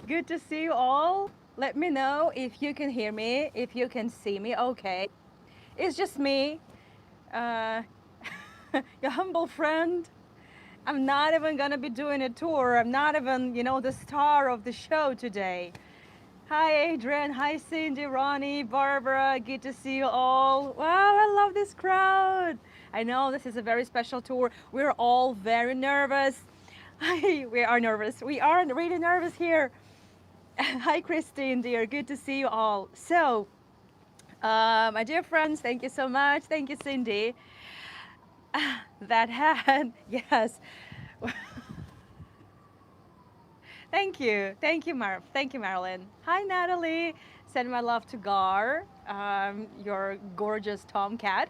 Good to see you all. Let me know if you can hear me, if you can see me. Okay. It's just me, uh, your humble friend. I'm not even gonna be doing a tour. I'm not even, the star of the show today. Hi, Adrian. Hi, Cindy, Ronnie, Barbara. Good to see you all. Wow, I love this crowd. I know this is a very special tour. We're all very nervous. We are nervous. We are really nervous here. Hi, Christine, dear. Good to see you all. So, my dear friends, thank you so much. Thank you, Cindy. That had, yes. Thank you, Thank you, Marilyn. Hi, Natalie. Send my love to Gar, your gorgeous tomcat.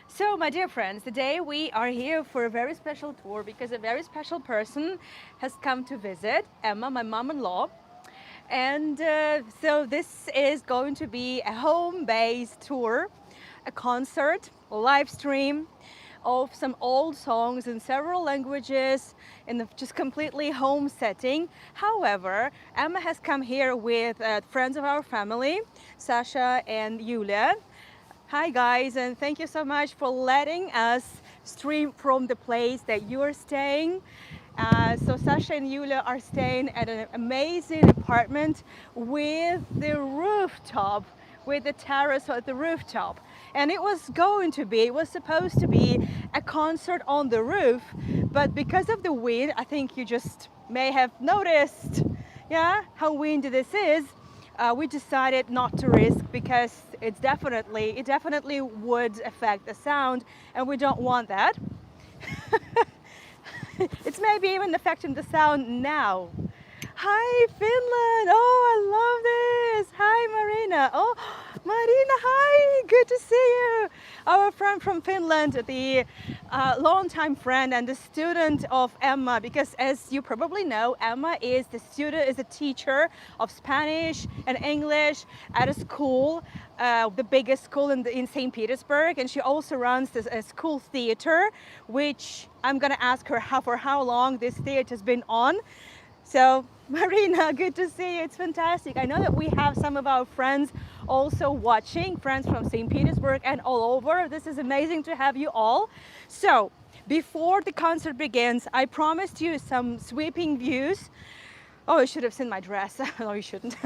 So, my dear friends, today we are here for a very special tour because a very special person has come to visit, Emma, my mom-in-law. And so this is going to be a home-based tour, a concert, a live stream of some old songs in several languages in the just completely home setting. However, Emma has come here with friends of our family, Sasha and Yulia. Hi guys, and thank you so much for letting us stream from the place that you are staying. So Sasha and Yulia are staying at an amazing apartment with the rooftop, with the terrace at the rooftop. And it was supposed to be a concert on the roof, but because of the wind, I think you just may have noticed, yeah, how windy this is. We decided not to risk because it definitely would affect the sound, and we don't want that. It's maybe even affecting the sound now. Hi, Finland. Oh, I love this. Hi, Marina. Oh, Marina, hi. Good to see you. Our friend from Finland, the longtime friend and the student of Emma, because as you probably know, Emma is a teacher of Spanish and English at a school, the biggest school in St. Petersburg, and she also runs a school theater, which I'm gonna ask her for how long this theater has been on. So, Marina, good to see you. It's fantastic. I know that we have some of our friends also watching, friends from St. Petersburg and all over. This is amazing to have you all. So, before the concert begins, I promised you some sweeping views. Oh, you should have seen my dress. No, you shouldn't.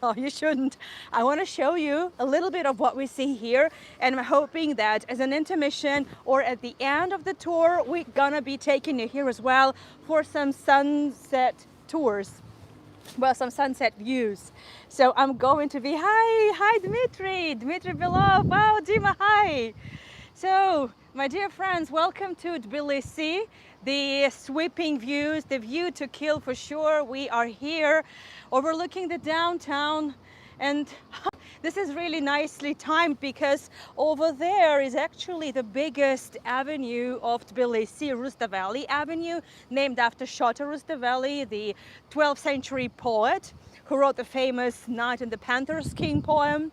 No, you shouldn't. I want to show you a little bit of what we see here, and I'm hoping that as an intermission or at the end of the tour, we're gonna be taking you here as well for some sunset tours. Well, some sunset views. So I'm going to be, hi Dmitry Belov, wow, Dima, hi. So, my dear friends, welcome to Tbilisi, the sweeping views, the view to kill for sure. We are here overlooking the downtown, and this is really nicely timed because over there is actually the biggest avenue of Tbilisi, Rustaveli Avenue, named after Shota Rustaveli, the 12th century poet who wrote the famous Night in the Panther's King poem.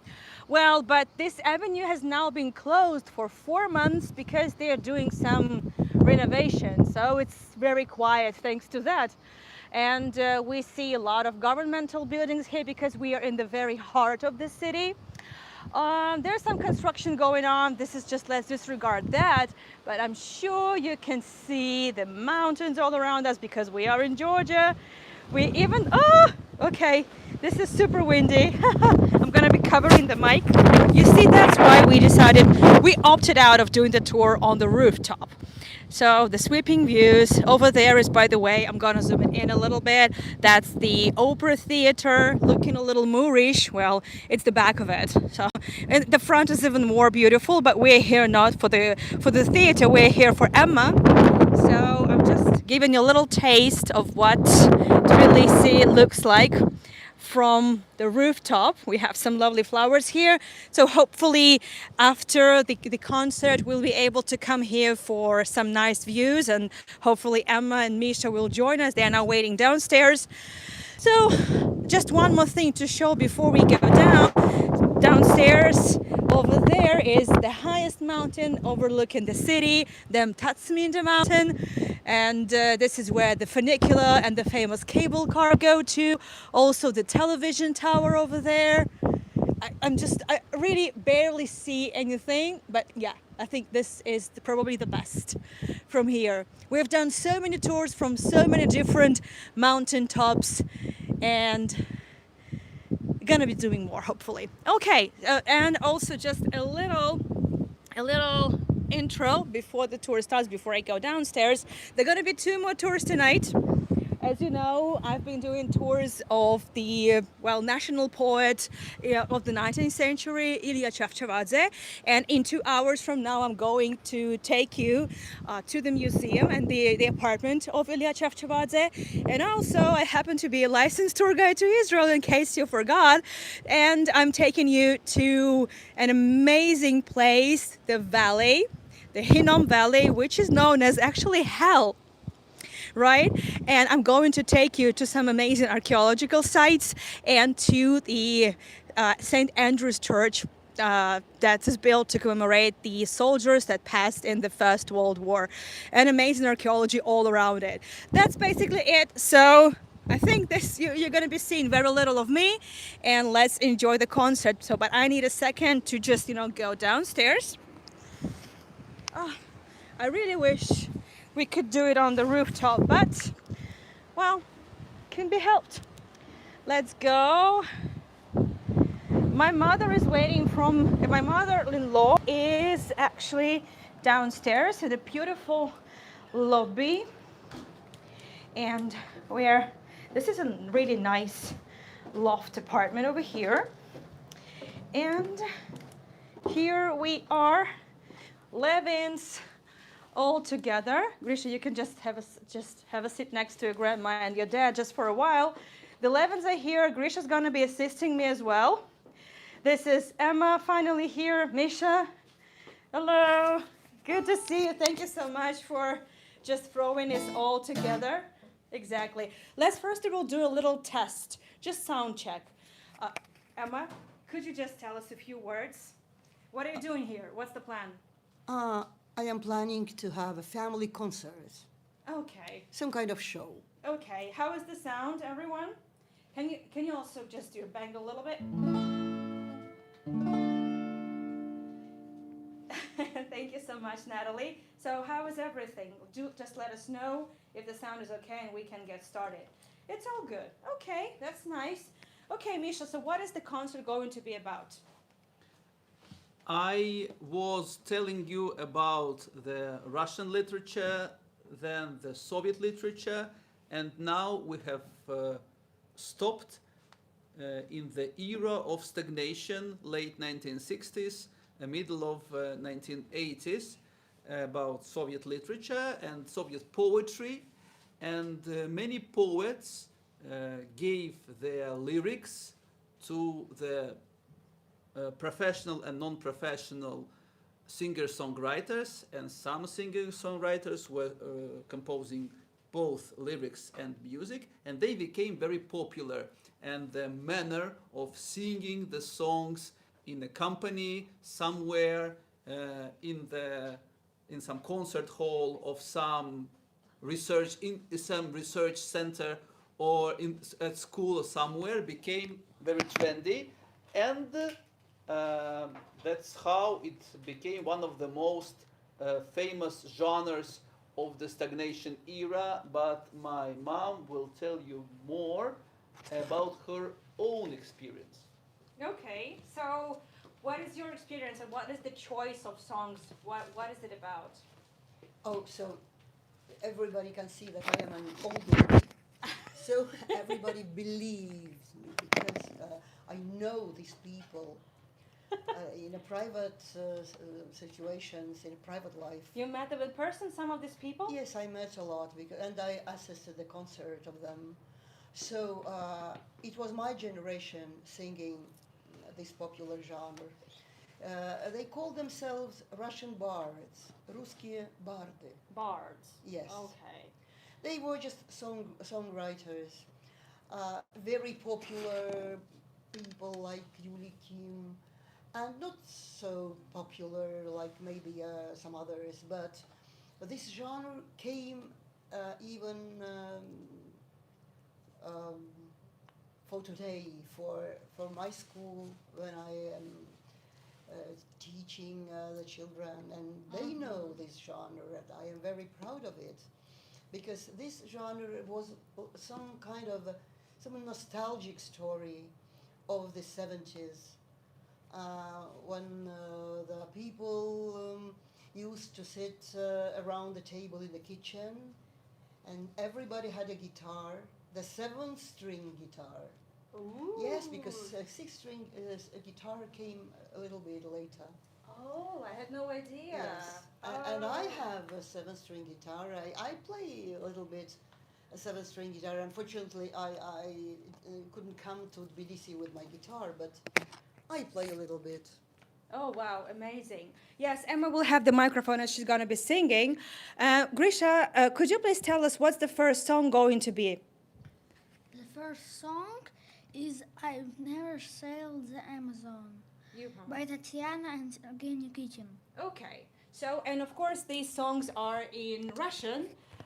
Well, but this avenue has now been closed for 4 months because they are doing some renovation. So it's very quiet thanks to that. And we see a lot of governmental buildings here because we are in the very heart of the city. There's some construction going on. Let's disregard that. But I'm sure you can see the mountains all around us because we are in Georgia. Okay, this is super windy. I'm gonna be covering the mic. You see, that's why we opted out of doing the tour on the rooftop. So the sweeping views over there is, by the way, I'm gonna zoom it in a little bit. That's the Opera Theater, looking a little Moorish. Well, it's the back of it. So, and the front is even more beautiful, but we're here not for the theater. We're here for Emma. So I'm just giving you a little taste of what Tbilisi looks like from the rooftop. We have some lovely flowers here. So hopefully after the concert, we'll be able to come here for some nice views, and hopefully Emma and Misha will join us. They are now waiting downstairs. So just one more thing to show before we go down. downstairs over there is the highest mountain overlooking the city, the Tatsminda mountain. And this is where the funicular and the famous cable car go to. Also the television tower over there. I really barely see anything, but yeah, I think this is probably the best from here. We've done so many tours from so many different mountain tops, and gonna be doing more hopefully. Okay, and also just a little intro before the tour starts, before I go downstairs. There are gonna be two more tours tonight. As you know, I've been doing tours of the, national poet of the 19th century, Ilya Chavchavadze. And in 2 hours from now, I'm going to take you to the museum and the apartment of Ilya Chavchavadze. And also, I happen to be a licensed tour guide to Israel, in case you forgot. And I'm taking you to an amazing place, the valley, the Hinnom Valley, which is known as actually hell, right? And I'm going to take you to some amazing archaeological sites and to the St. Andrew's Church that is built to commemorate the soldiers that passed in the First World War. And amazing archaeology all around it. That's basically it. So I think you're going to be seeing very little of me, and let's enjoy the concert. So, but I need a second to just go downstairs. Oh, I really wish we could do it on the rooftop, but well, can be helped. Let's go. My mother is waiting my mother-in-law is actually downstairs in the beautiful lobby, and this is a really nice loft apartment over here. And here we are, Levins, all together. Grisha, you can just have a seat next to your grandma and your dad just for a while. The Levins are here. Grisha's going to be assisting me as well. This is Emma finally here. Misha, hello. Good to see you. Thank you so much for just throwing this all together. Exactly. Let's first of all do a little test, just sound check. Emma, could you just tell us a few words? What are you doing here? What's the plan? I am planning to have a family concert, Okay. some kind of show. Okay. How is the sound, everyone? Can you also just bang a little bit? Thank you so much, Natalie. So how is everything? Just let us know if the sound is okay and we can get started. It's all good. Okay, that's nice. Okay, Misha, so what is the concert going to be about? I was telling you about the Russian literature, then the Soviet literature, and now we have stopped in the era of stagnation, late 1960s, middle of 1980s, about Soviet literature and Soviet poetry. And many poets gave their lyrics to the professional and non-professional singer-songwriters, and some singer-songwriters were composing both lyrics and music, and they became very popular. And the manner of singing the songs in a company somewhere, in some concert hall of some research center, or at school or somewhere, became very trendy. And that's how it became one of the most famous genres of the stagnation era. But my mom will tell you more about her own experience. Okay, so what is your experience and what is the choice of songs? What is it about? Oh, so everybody can see that I am an old lady. So everybody believes me because I know these people in a private situations, in a private life. You met them in person, some of these people? Yes, I met a lot and I assisted the concert of them. So it was my generation singing this popular genre. They call themselves Russian bards, Ruskiye bardy. Bards. Yes. Okay. They were just songwriters, very popular people like Yuli Kim, and not so popular like maybe some others, but this genre came even um, for today, for my school when I am uh, teaching the children, and they know this genre, and I am very proud of it because this genre was some kind of some nostalgic story of the 70s when the people used to sit around the table in the kitchen and everybody had a guitar, the 7-string guitar. Ooh. Yes, because 6-string guitar came a little bit later. Oh, I had no idea. Yes, and I have a 7-string guitar. I play a little bit a 7-string guitar. Unfortunately, I couldn't come to Tbilisi with my guitar, but I play a little bit. Oh, wow, amazing. Yes, Emma will have the microphone and she's going to be singing. Grisha, could you please tell us what's the first song going to be? The first song is I've Never Sailed the Amazon by Tatiana and Evgeny Nikitin. Okay, so, and of course, these songs are in Russian,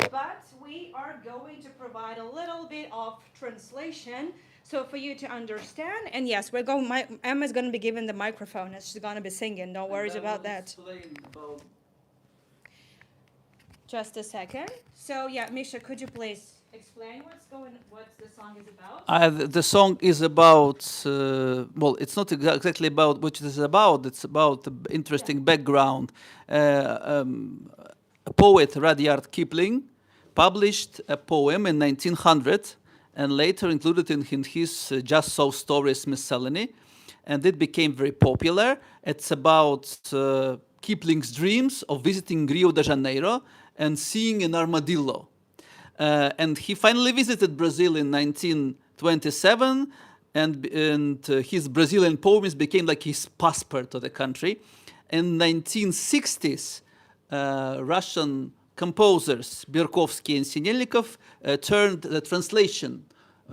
but we are going to provide a little bit of translation. So for you to understand, and yes, we're going. Emma's going to be given the microphone, and she's going to be singing. No worries about that. Explain about Just a second. So yeah, Misha, could you please explain what the song is about? The song is about, well, it's not exactly about what it is about, it's about the interesting background. A poet, Rudyard Kipling, published a poem in 1900 and later included in his Just So Stories miscellany, and it became very popular. It's about Kipling's dreams of visiting Rio de Janeiro and seeing an armadillo. And he finally visited Brazil in 1927, and his Brazilian poems became like his passport to the country. In 1960s, Russian composers Berkovsky and Sinelnikov turned the translation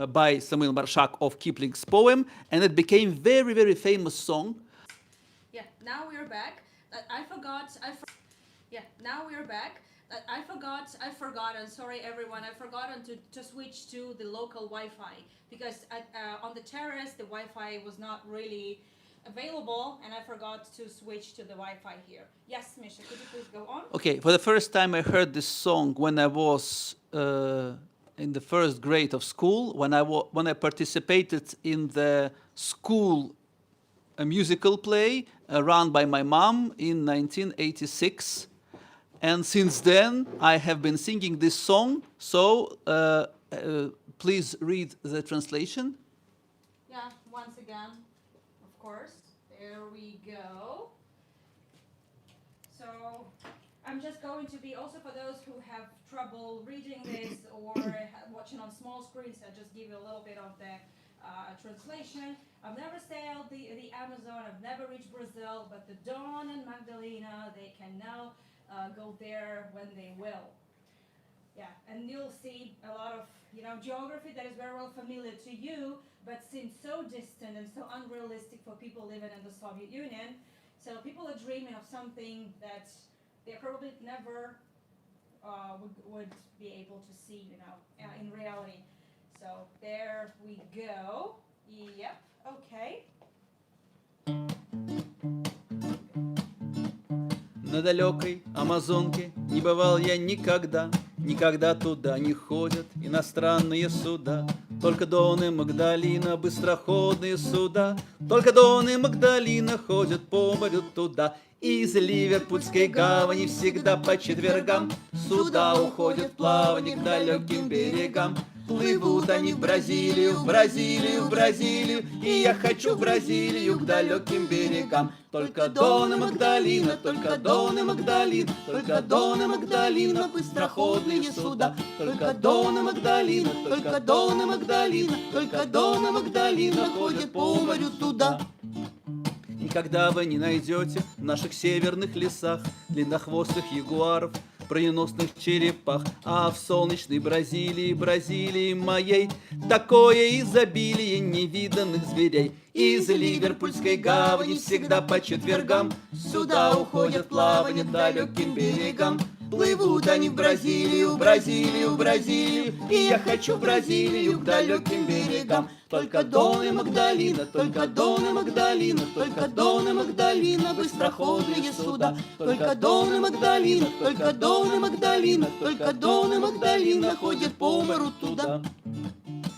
by Samuel Marshak of Kipling's poem, and it became very, very famous song. Yeah, now we're back. I forgot. Yeah, now we're back. I forgot, and sorry everyone, I've forgotten to switch to the local Wi-Fi because on the terrace the Wi-Fi was not really available and I forgot to switch to the Wi-Fi here. Yes, Misha, could you please go on? Okay, for the first time I heard this song when I was in the first grade of school, when I participated in the school a musical play run by my mom in 1986. And since then, I have been singing this song. So please read the translation. Yeah, once again, of course. There we go. So I'm just going to be, also for those who have trouble reading this or watching on small screens, I'll just give you a little bit of the translation. I've never sailed the Amazon, I've never reached Brazil, but the Dawn and Magdalena, they can now go there when they will. Yeah, and you'll see a lot of geography that is very well familiar to you, but seems so distant and so unrealistic for people living in the Soviet Union. So people are dreaming of something that they probably never would be able to see, in reality. So there we go. Yep. Okay. На далекой Амазонке не бывал я никогда, никогда туда не ходят иностранные суда. Только Дон и Магдалина, быстроходные суда, только Дон и Магдалина ходят по морю туда. Из Ливерпульской гавани всегда по четвергам суда уходят в плавание к далеким берегам. Плывут они в Бразилию, в Бразилию, в Бразилию, и я хочу в Бразилию к далеким берегам. Только Дон и Магдалина, только Дон и Магдалина, только Дон и Магдалина, быстроходные суда. Только Дон и Магдалина, только Дон и Магдалина, только Дон и Магдалина ходят по морю туда. Никогда вы не найдете в наших северных лесах длиннохвостых ягуаров, броненосных черепах. А в солнечной Бразилии, Бразилии моей, такое изобилие невиданных зверей. Из Ливерпульской гавани всегда по четвергам сюда уходят в плавание далеким берегам. Плывут они в Бразилию, Бразилию, Бразилию, и я хочу в Бразилию к далеким берегам. Только Дон и Магдалина, только Дон и Магдалина, только Дон и Магдалина, быстроходные суда. Только Дон и Магдалина, только Дон и Магдалина, только Дон и Магдалина ходят по морю туда.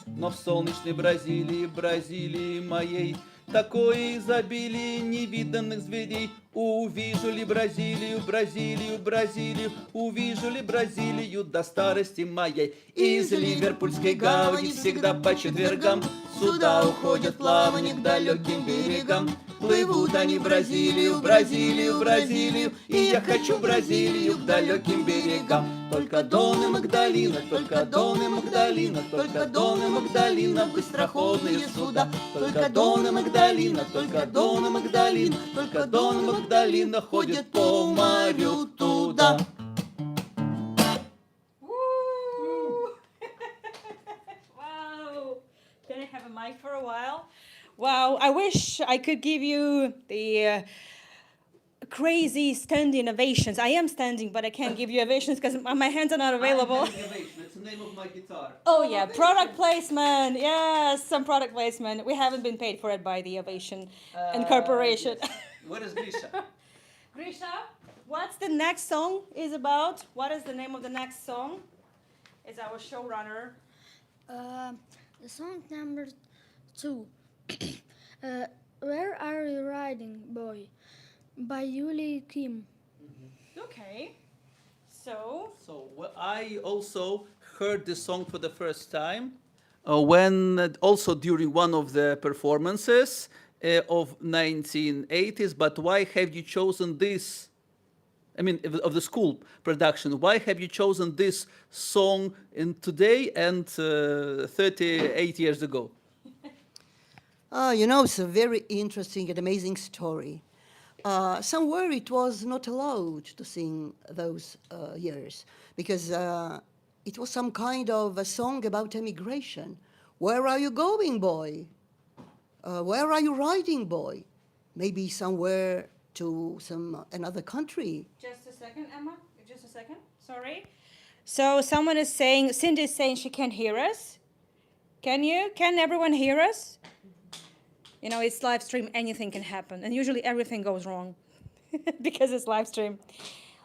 Но в солнечной Бразилии, Бразилии моей, такое изобилие невиданных зверей. Увижу ли Бразилию, Бразилию, Бразилию, увижу ли Бразилию до старости моей. Из Ливерпульской гавани всегда по четвергам сюда уходят в плавание к далеким берегам. Плывут они в Бразилию, Бразилию, Бразилию, и я хочу в Бразилию к далеким берегам. Только Дон и Магдалина, только Дон и Магдалина, только Дон и Магдалина, быстроходные суда. Только Дон и Магдалина, только Дон и Магдалина, только Дон и Магдалина ходят по морю туда. Woo! Wow! Can I have a mic for a while? Wow! I wish I could give you the crazy standing ovations. I am standing, but I can't give you ovations because my hands are not available. It's the name of my guitar. Oh yeah, product placement. Yes, some product placement. We haven't been paid for it by the Ovation and Corporation. Yes. Where is Grisha? Grisha, what's the next song is about? What is the name of the next song? Is our showrunner. The song number 2. Where Are You Riding, Boy? By Yuli Kim. Okay. So I also heard this song for the first time when also during one of the performances of 1980s. But why have you chosen this? I mean, of the school production. Why have you chosen this song in today and 38 years ago? It's a very interesting and amazing story. Somewhere it was not allowed to sing those years because it was some kind of a song about emigration. Where are you going, boy? Where are you riding, boy? Maybe somewhere to another country. just a second, Emma. Just a second. Sorry. So someone is saying, Cindy is saying she can't hear us. Can you? Can everyone hear us? You know, it's live stream, anything can happen. And usually everything goes wrong because it's live stream.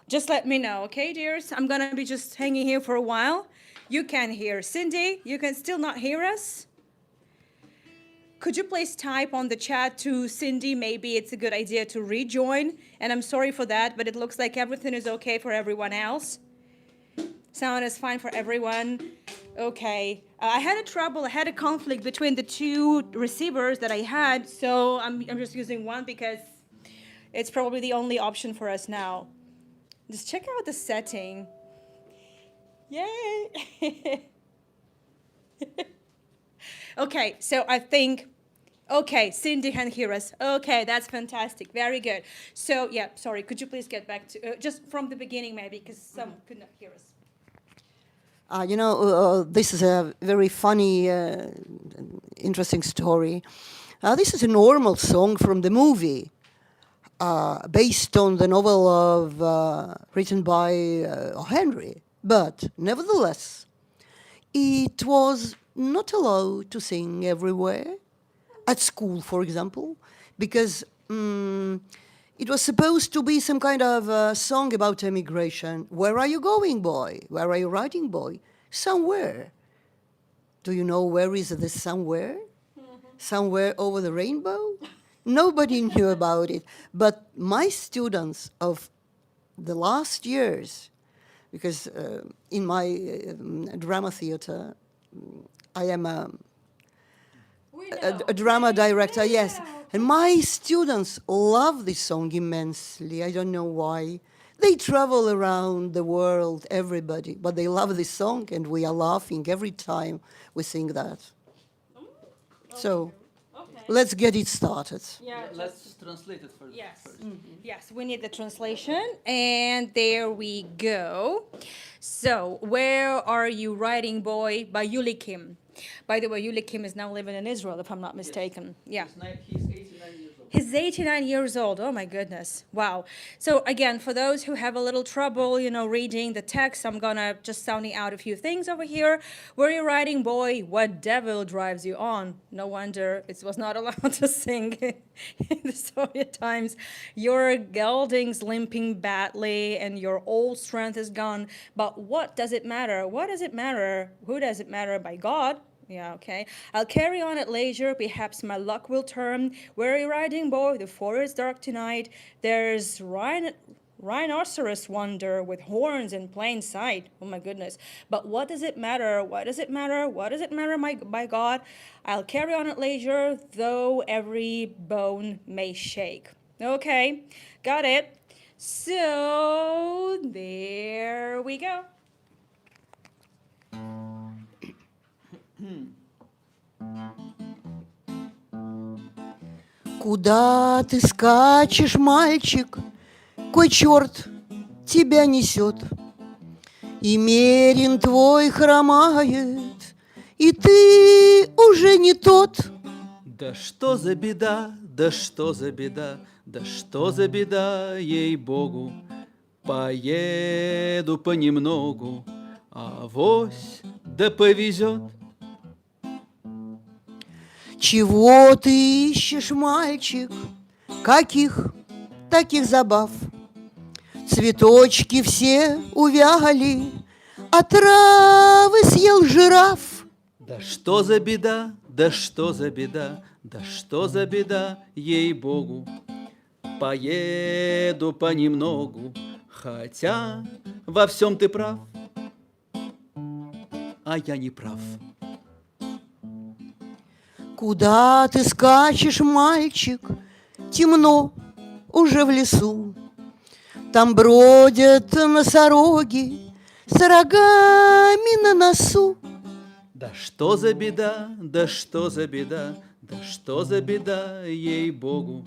Just let me know, okay, dears? I'm going to be just hanging here for a while. You can hear. Cindy, you can still not hear us? Could you please type on the chat to Cindy? Maybe it's a good idea to rejoin. And I'm sorry for that, but it looks like everything is okay for everyone else. Sound is fine for everyone. Okay. I had a conflict between the two receivers that I had, so I'm just using one because it's probably the only option for us now. Just check out the setting. Yay! Okay, so I think, okay, Cindy can hear us. Okay, that's fantastic. Very good. So, yeah, sorry, could you please get back to, just from the beginning maybe, because some could not hear us. This is a very funny, interesting story. This is a normal song from the movie, based on the novel of written by Henry. But nevertheless, it was not allowed to sing everywhere, at school, for example, because it was supposed to be some kind of song about emigration. Where are you going, boy? Where are you riding, boy? Somewhere. Do you know where is this somewhere? Somewhere over the rainbow? Nobody knew about it. But my students of the last years, because in my drama theater, I am a drama director, yes. And my students love this song immensely. I don't know why. They travel around the world, everybody, but they love this song, and we are laughing every time we sing that. Okay. So, Okay. let's get it started. Yeah, Let's translate it first. yes. first. Yes, we need the translation. And there we go. So, Where Are You Riding Boy by Yuli Kim. By the way, Yuli Kim is now living in Israel, if I'm not mistaken. Yeah. He's 89 years old. He's 89 years old. Oh my goodness. Wow. So again, for those who have a little trouble, reading the text, I'm gonna just sounding out a few things over here. Where you riding, boy? What devil drives you on? No wonder it was not allowed to sing in the Soviet times. Your gelding's limping badly and your old strength is gone. But what does it matter? What does it matter? Who does it matter? By God? Yeah, okay. I'll carry on at leisure. Perhaps my luck will turn. Where are you riding, boy? The forest dark tonight. There's rhinoceros wonder with horns in plain sight. Oh my goodness. But what does it matter? What does it matter? What does it matter, by God? I'll carry on at leisure, though every bone may shake. Okay, got it. So there we go. Куда ты скачешь, мальчик? Кой черт тебя несет? И мерин твой хромает, и ты уже не тот. Да что за беда, да что за беда, да что за беда, ей-богу. Поеду понемногу, авось да повезет. Чего ты ищешь, мальчик? Каких таких забав? Цветочки все увяли, а травы съел жираф. Да что за беда, да что за беда, да что за беда, ей-богу. Поеду понемногу, хотя во всем ты прав, а я не прав. Куда ты скачешь, мальчик? Темно уже в лесу. Там бродят носороги с рогами на носу. Да что за беда, да что за беда, да что за беда, ей-богу.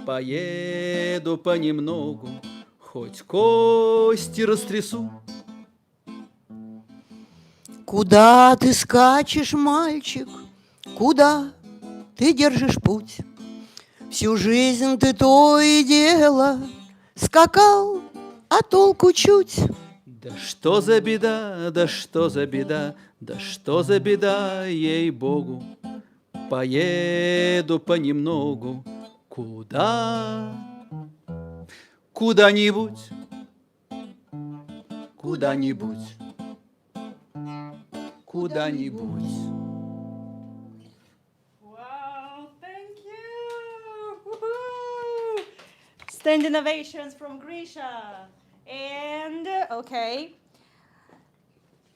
Поеду понемногу, хоть кости растрясу. Куда ты скачешь, мальчик? Куда ты держишь путь? Всю жизнь ты то и дело скакал, а толку чуть. Да что за беда, да что за беда, да что за беда, ей-богу. Поеду понемногу, куда? Куда-нибудь, куда-нибудь, куда-нибудь. Wow, thank you. Woohoo! Standing ovations from Grisha. And, okay.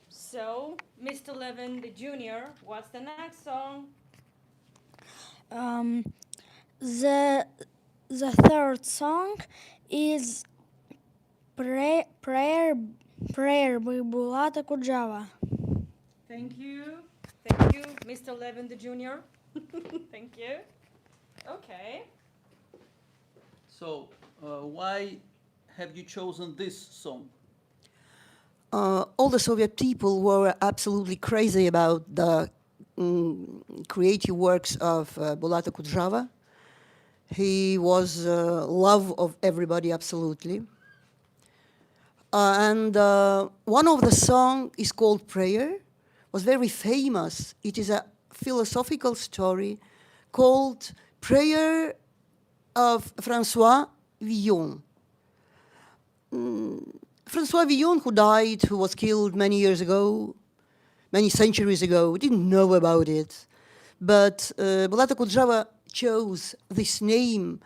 So, Mr. Levin, the junior, what's the next song? The third song is Prayer by Bulata Kujava. Thank you. Thank you, Mr. Levin, the junior. Thank you. Okay. So, why have you chosen this song? All the Soviet people were absolutely crazy about the creative works of Bulata Kudjava. He was love of everybody, absolutely. And one of the songs is called Prayer, was very famous. It is a philosophical story called Prayer of François Villon. François Villon, who died, who was killed many years ago, many centuries ago, we didn't know about it. But Bulata Kudjava chose this name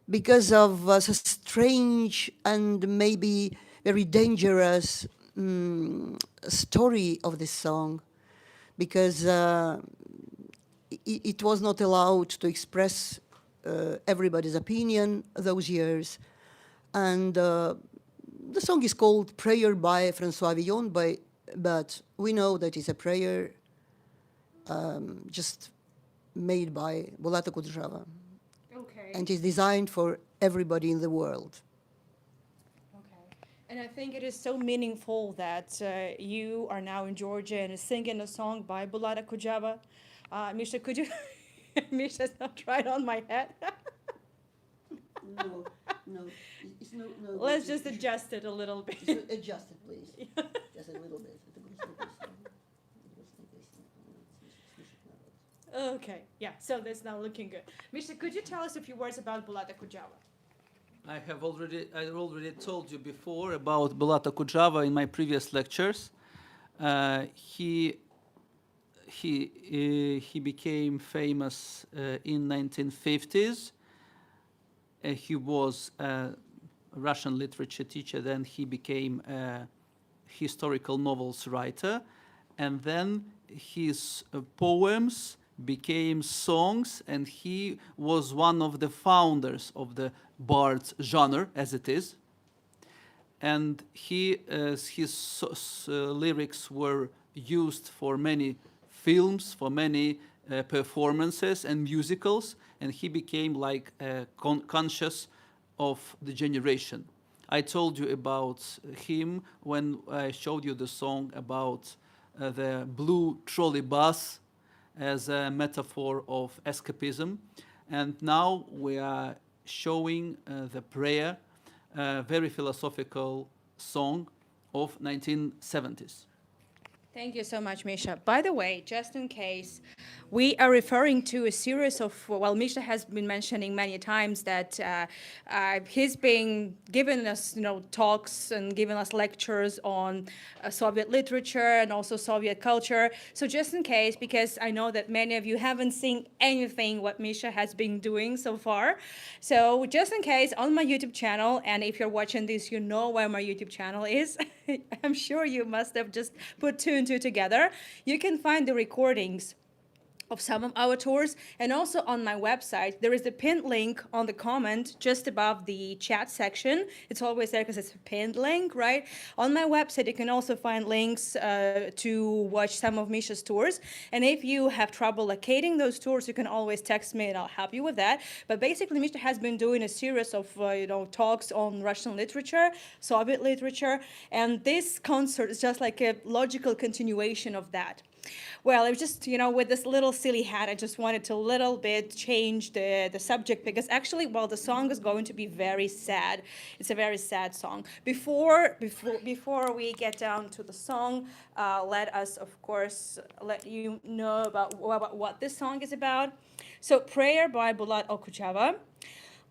because of a strange and maybe very dangerous story of this song, because it was not allowed to express everybody's opinion those years. And the song is called Prayer by François Villon, but we know that it's a prayer just made by Bulata Kudryava. Okay. And is designed for everybody in the world. Okay. And I think it is so meaningful that you are now in Georgia and singing a song by Bulata Kudryava. Misha, could you? Misha's not right on my head. No, it's no. Let's just adjust it a little bit. Adjust it, please. Just a little bit. Okay, yeah, so that's now looking good. Misha, could you tell us a few words about Bulata Kudryava? I already told you before about Bulata Kudryava in my previous lectures. He became famous in 1950s. He was a Russian literature teacher. Then he became a historical novels writer, and then his poems became songs, and he was one of the founders of the bard genre, as it is. And his lyrics were used for many films, for many performances and musicals, and he became like conscious of the generation. I told you about him when I showed you the song about the blue trolley bus as a metaphor of escapism. And now we are showing the prayer, a very philosophical song of 1970s. Thank you so much, Misha. By the way, just in case, we are referring to a series of, well, Misha has been mentioning many times that he's been giving us, talks and giving us lectures on Soviet literature and also Soviet culture. So just in case, because I know that many of you haven't seen anything what Misha has been doing so far. So just in case, on my YouTube channel, and if you're watching this, you know where my YouTube channel is. I'm sure you must have just put two and two together. You can find the recordings of some of our tours, and also on my website there is a pinned link on the comment just above the chat section. It's always there because it's a pinned link, right? On my website you can also find links to watch some of Misha's tours, and if you have trouble locating those tours, you can always text me and I'll help you with that. But basically Misha has been doing a series of talks on Russian literature, Soviet literature, and this concert is just like a logical continuation of that. Well, it was just, with this little silly hat, I just wanted to little bit change the subject, because actually, well, the song is going to be very sad. It's a very sad song. Before we get down to the song, let us, of course, let you know about what this song is about. So, Prayer by Bulata Kudryava.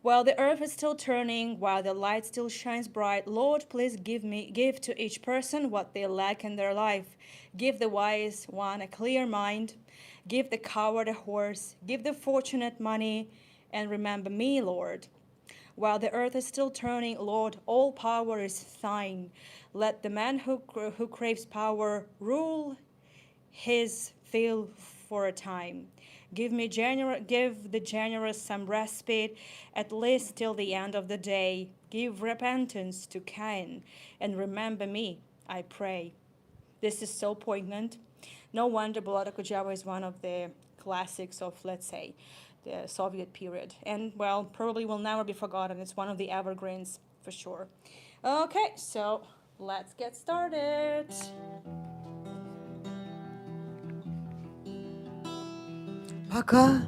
While the earth is still turning, while the light still shines bright, Lord, please give to each person what they lack in their life. Give the wise one a clear mind. Give the coward a horse. Give the fortunate money. And remember me, Lord. While the earth is still turning, Lord, all power is thine. Let the man who craves power rule his field for a time. Give the generous some respite, at least till the end of the day. Give repentance to Cain, and remember me, I pray. This is so poignant. No wonder Bulata Kudryava is one of the classics of, let's say, the Soviet period. And, well, probably will never be forgotten. It's one of the evergreens, for sure. Okay, so let's get started. Пока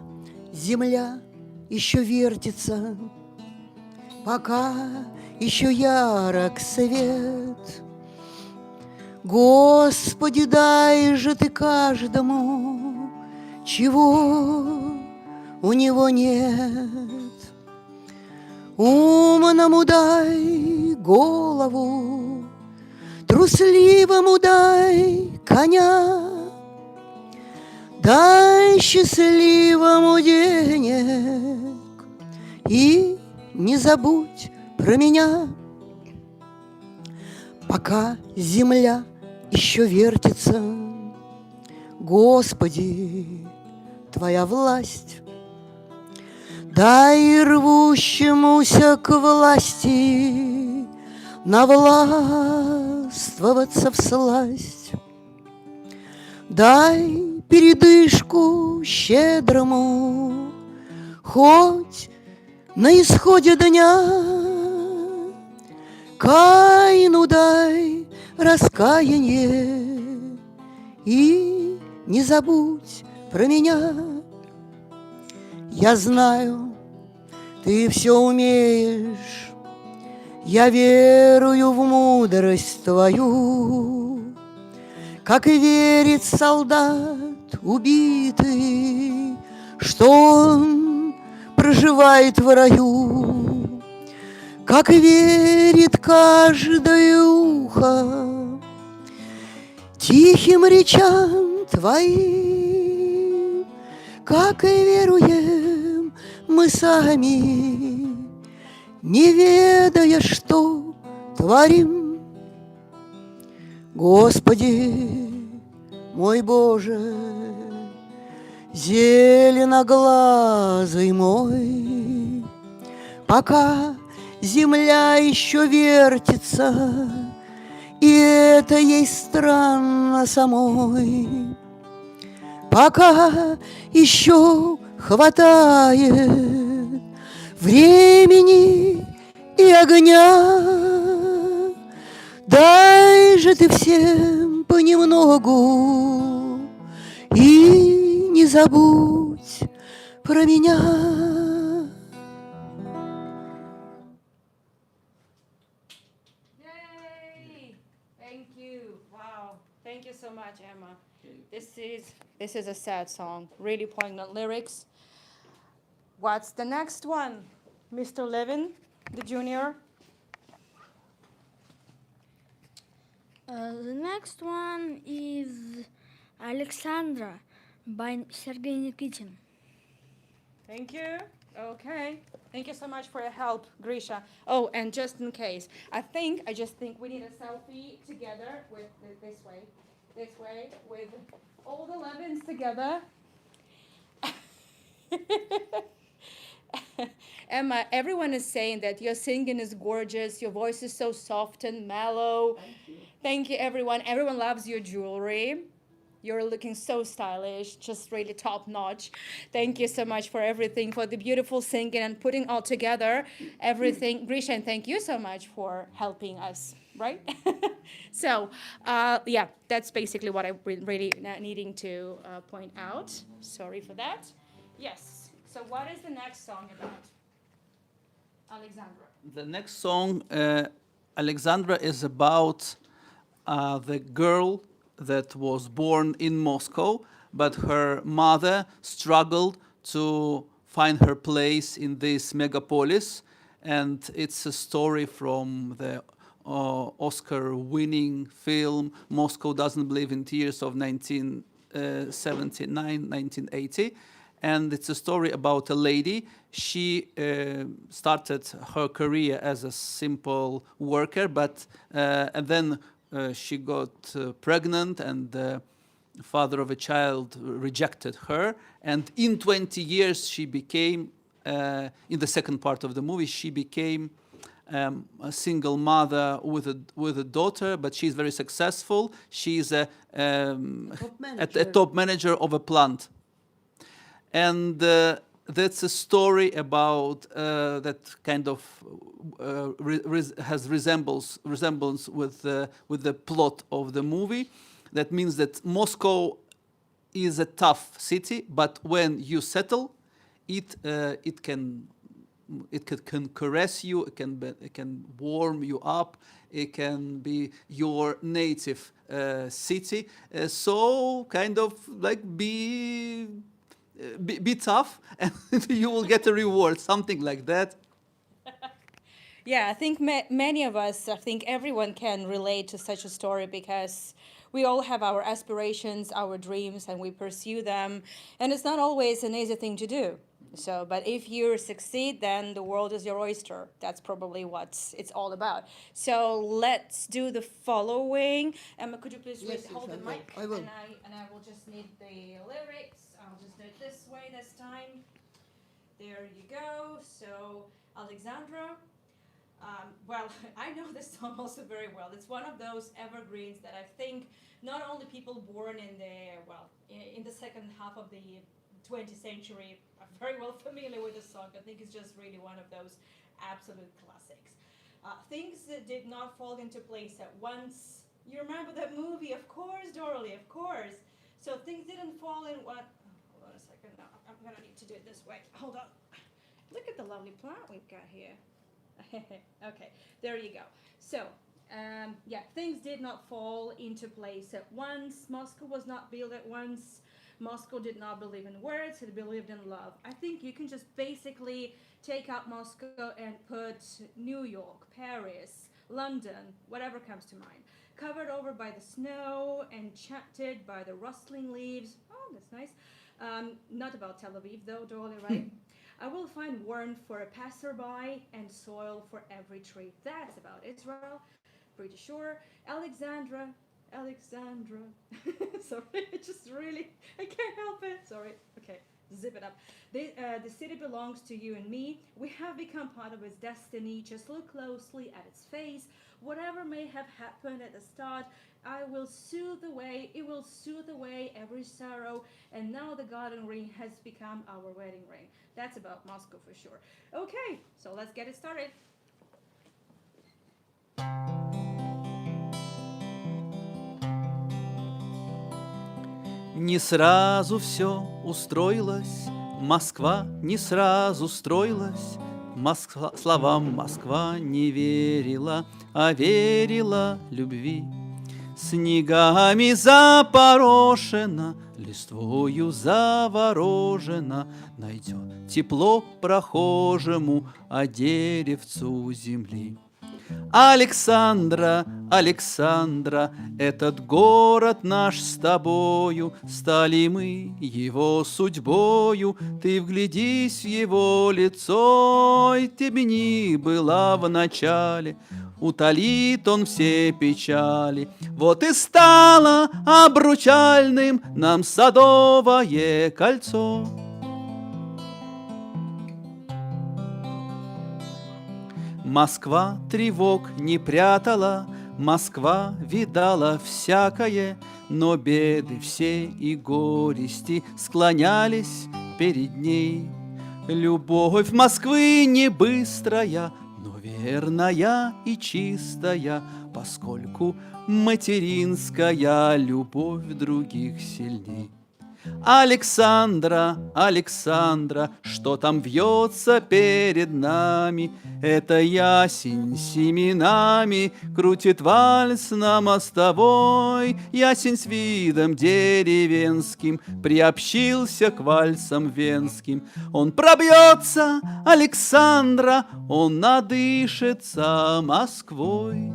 земля еще вертится, пока еще ярок свет, Господи, дай же Ты каждому, чего у него нет. Умному дай голову, трусливому дай коня, дай счастливому денег и не забудь про меня. Пока земля еще вертится, Господи, Твоя власть, дай рвущемуся к власти навластвоваться всласть. Дай передышку щедрому, хоть на исходе дня Каину дай раскаяние и не забудь про меня. Я знаю, ты все умеешь, я верую в мудрость твою, как и верит солдат убитый, что он проживает в раю, как и верит каждое ухо тихим речам твоим, как и веруем мы сами, не ведая, что творим. Господи, мой Боже, зеленоглазый мой, пока земля еще вертится, и это ей странно самой, пока еще хватает времени и огня, дай же ты всем понемногу и не забудь про меня. Yay! Thank you. Wow. Thank you so much, Emma. This is a sad song. Really poignant lyrics. What's the next one? Mr. Levin, the junior. The next one is Alexandra by Sergei Nikitin. Thank you. Okay. Thank you so much for your help, Grisha. Oh, and just in case, I just think we need a selfie together with this way, with all the Levins together. Emma, everyone is saying that your singing is gorgeous, your voice is so soft and mellow. Thank you, everyone. Everyone loves your jewelry. You're looking so stylish, just really top notch. Thank you so much for everything, for the beautiful singing and putting all together everything. Grisha, and thank you so much for helping us, right? So, yeah, that's basically what I'm really needing to point out. Sorry for that. Yes. So, what is the next song about? Alexandra. The next song, Alexandra, is about the girl that was born in Moscow, but her mother struggled to find her place in this megapolis. And it's a story from the Oscar-winning film Moscow Doesn't Believe in Tears of 1979, 1980. And it's a story about a lady. She started her career as a simple worker, but and then she got pregnant, and the father of a child rejected her. And in 20 years, she became, in the second part of the movie, she became a single mother with a daughter, but she's very successful. She's a top manager of a plant. And that's a story about that kind of has resemblance with the plot of the movie. That means that Moscow is a tough city, but when you settle, it can caress you, it can warm you up, it can be your native city. So kind of like be tough and you will get a reward, something like that. Yeah, I think many of us, I think everyone can relate to such a story because we all have our aspirations, our dreams, and we pursue them. And it's not always an easy thing to do. So, but if you succeed, then the world is your oyster. That's probably what it's all about. So let's do the following. Emma, could you please hold the mic? I will. And I will just need the lyrics. I'll just do it this way this time. There you go. So, Alexandra, Well, I know this song also very well. It's one of those evergreens that I think not only people born in in the second half of the 20th century are very well familiar with the song. I think it's just really one of those absolute classics. Things that did not fall into place at once. You remember that movie, of course, Dorley, of course. So things didn't fall in what. Oh, hold on a second. No, I'm gonna need to do it this way. Hold on. Look at the lovely plant we've got here. Okay, there you go. So, yeah, things did not fall into place at once. Moscow was not built at once. Moscow did not believe in words, it believed in love. I think you can just basically take out Moscow and put New York, Paris, London, whatever comes to mind. Covered over by the snow, enchanted by the rustling leaves. Oh, that's nice. Not about Tel Aviv, though, Dolly, right? I will find warmth for a passerby and soil for every tree. That's about Israel. Pretty sure. Alexandra. Sorry, I can't help it. Sorry. Okay, zip it up. The city belongs to you and me. We have become part of its destiny. Just look closely at its face. Whatever may have happened at the start, it will soothe away every sorrow. And now the garden ring has become our wedding ring. That's about Moscow for sure. Okay, so let's get it started. Не сразу все устроилось, Москва не сразу строилась, словам Москва не верила, а верила любви. Снегами запорошена, листвою заворожена, найдет тепло прохожему, а деревцу земли. Александра, Александра, этот город наш с тобою, стали мы его судьбою, ты вглядись в его лицо, и темени была в начале, утолит он все печали. Вот и стало обручальным нам садовое кольцо. Москва тревог не прятала, Москва видала всякое, но беды все и горести склонялись перед ней. Любовь Москвы не быстрая, но верная и чистая, поскольку материнская любовь других сильней. Александра, Александра, что там вьется перед нами? Это ясень семенами крутит вальс на мостовой. Ясень с видом деревенским приобщился к вальсам венским. Он пробьется, Александра, он надышится Москвой.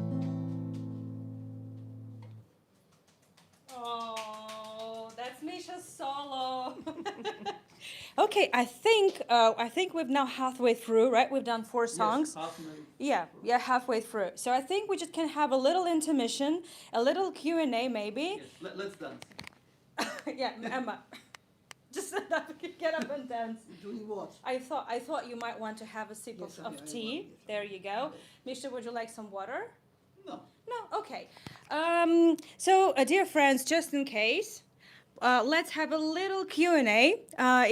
Solo. Okay, I think we've now halfway through, right? We've done 4 songs. Yes, yeah, halfway through. So I think we just can have a little intermission, a little Q&A maybe. Yes, let's dance. Yeah, Emma. Just get up and dance. Doing what? I thought you might want to have a sip Yes, of tea. There you go. Misha, would you like some water? No. No? Okay. So, dear friends, just in case, let's have a little Q&A.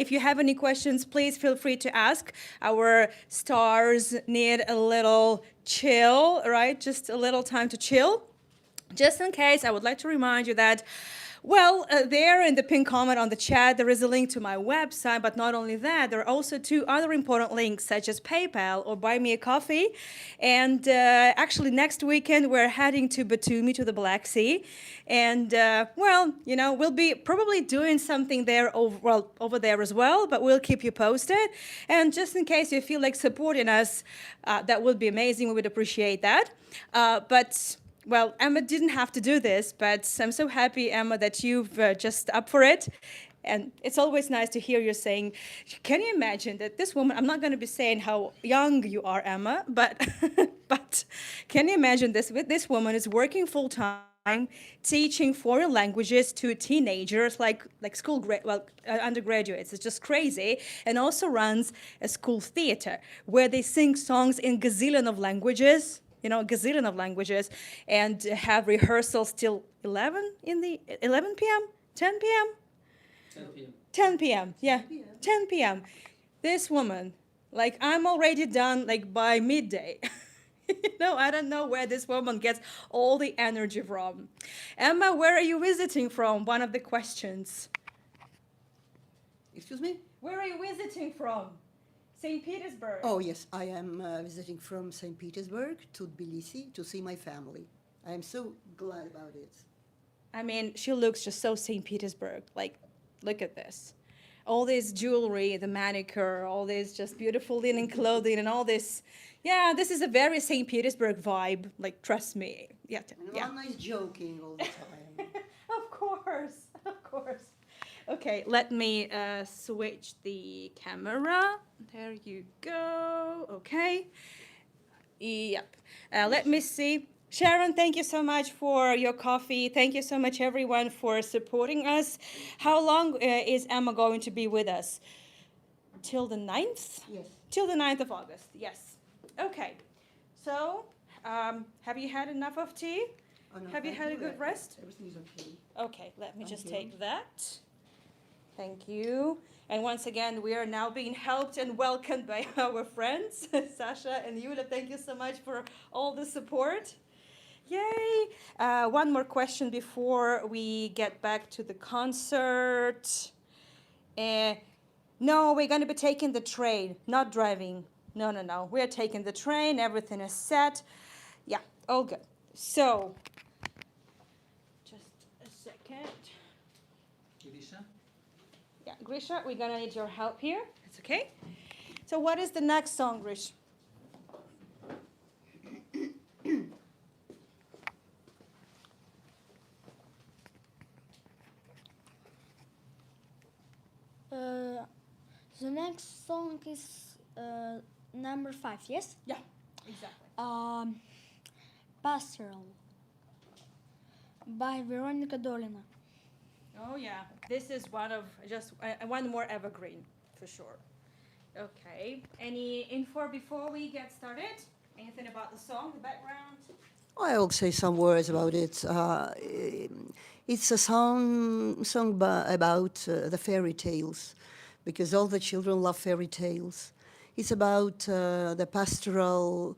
If you have any questions, please feel free to ask. Our stars need a little chill, right? Just a little time to chill. Just in case, I would like to remind you that there in the pinned comment on the chat, there is a link to my website, but not only that, there are also 2 other important links, such as PayPal or Buy Me a Coffee. And actually, next weekend, we're heading to Batumi, to the Black Sea. And, we'll be probably doing something there over there as well, but we'll keep you posted. And just in case you feel like supporting us, that would be amazing. We would appreciate that. Well, Emma didn't have to do this, but I'm so happy, Emma, that you've just up for it. And it's always nice to hear you saying, can you imagine that this woman, I'm not going to be saying how young you are, Emma, but but can you imagine this woman is working full time, teaching foreign languages to teenagers, like undergraduates. It's just crazy. And also runs a school theater where they sing songs in gazillion of languages, gazillion of languages, and have rehearsals till 11 p.m., 10 p.m. 10 p.m. 10 p.m. Yeah, 10 p.m. 10 p.m. This woman, like, I'm already done like by midday. I don't know where this woman gets all the energy from. Emma, where are you visiting from? One of the questions. Excuse me? Where are you visiting from? St. Petersburg. Oh, yes, I am visiting from St. Petersburg to Tbilisi to see my family. I am so glad about it. I mean, she looks just so St. Petersburg. Like, look at this. All this jewelry, the manicure, all this just beautiful linen clothing and all this. Yeah, this is a very St. Petersburg vibe. Like, trust me. Yeah, And yeah. one nice joking all the time. Of course, of course. Okay, let me switch the camera. There you go. Okay. Yep. Let me see. Sharon, thank you so much for your coffee. Thank you so much, everyone, for supporting us. How long is Emma going to be with us? Till the 9th? Yes. Till the 9th of August, yes. Okay. So, have you had enough of tea? Oh, no, Have you thank had a good rest? Everything is okay. Okay, let me Thank just you. take that. Thank you. And once again, we are now being helped and welcomed by our friends, Sasha and Yula. Thank you so much for all the support. Yay! One more question before we get back to the concert. No, we're going to be taking the train, not driving. No, no, no. We're taking the train. Everything is set. Yeah, all good. So, just a second. Grisha? Yeah, Grisha, we're gonna need your help here. It's okay. So what is the next song, Grish? The next song is number 5, yes? Yeah, exactly. Pastoral by Veronica Dolina. Oh yeah, this is one of just one more evergreen for sure. Okay. Any info before we get started? Anything about the song, the background? I will say some words about it. It's a song about the fairy tales, because all the children love fairy tales. It's about the pastoral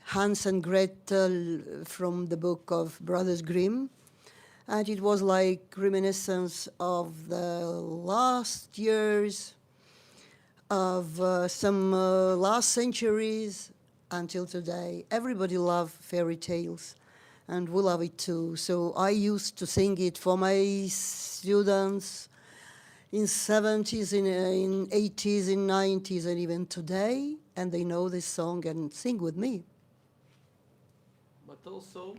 Hans and Gretel from the book of Brothers Grimm. And it was like reminiscence of the last years of some last centuries until today. Everybody loves fairy tales, and we love it too. So I used to sing it for my students in 70s, in 80s, in 90s, and even today, and they know this song and sing with me. But also,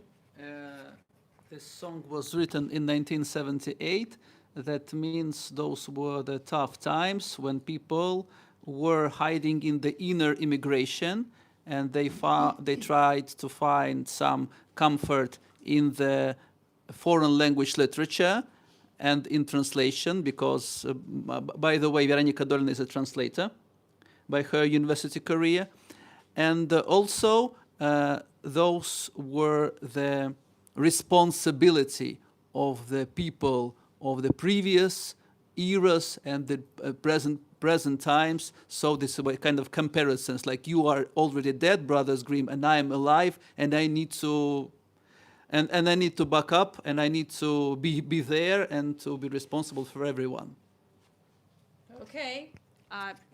this song was written in 1978. That means those were the tough times when people were hiding in the inner immigration, and they tried to find some comfort in the foreign language literature and in translation, because, by the way, Veronica Dolina is a translator by her university career. And also, those were the responsibility of the people of the previous eras and the present times. So this is a kind of comparisons, like you are already dead, Brothers Grimm, and I am alive, and I need to and I need to back up, and I need to be there and to be responsible for everyone. Okay.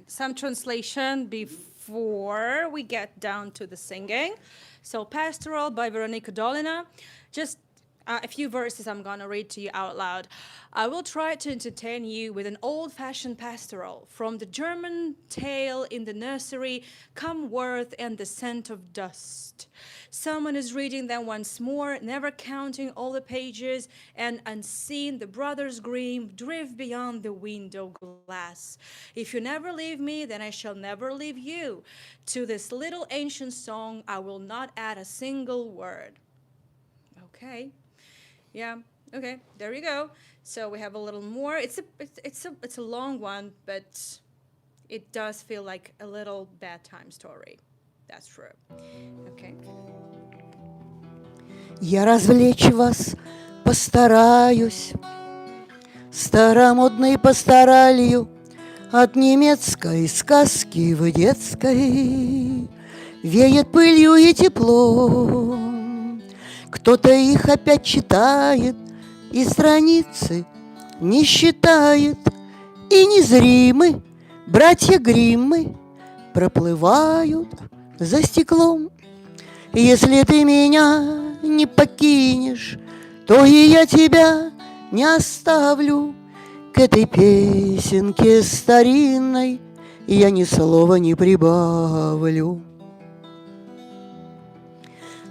Some translation before we get down to the singing. So Pastoral by Veronica Dolina. Just a few verses I'm going to read to you out loud. I will try to entertain you with an old-fashioned pastoral from the German tale in the nursery, Come Worth and the Scent of Dust. Someone is reading them once more, never counting all the pages, and unseen the brothers Grimm drift beyond the window glass. If you never leave me, then I shall never leave you. To this little ancient song, I will not add a single word. Okay. Yeah. Okay. There you go. So we have a little more. It's a long one, but it does feel like a little bedtime story. That's true. Okay. Я развлечь вас постараюсь старомодной пасторалью от немецкой сказки в детской. Веет пылью и теплом. Кто-то их опять читает и страницы не считает. И незримы братья Гриммы проплывают за стеклом. Если ты меня не покинешь, то и я тебя не оставлю. К этой песенке старинной я ни слова не прибавлю.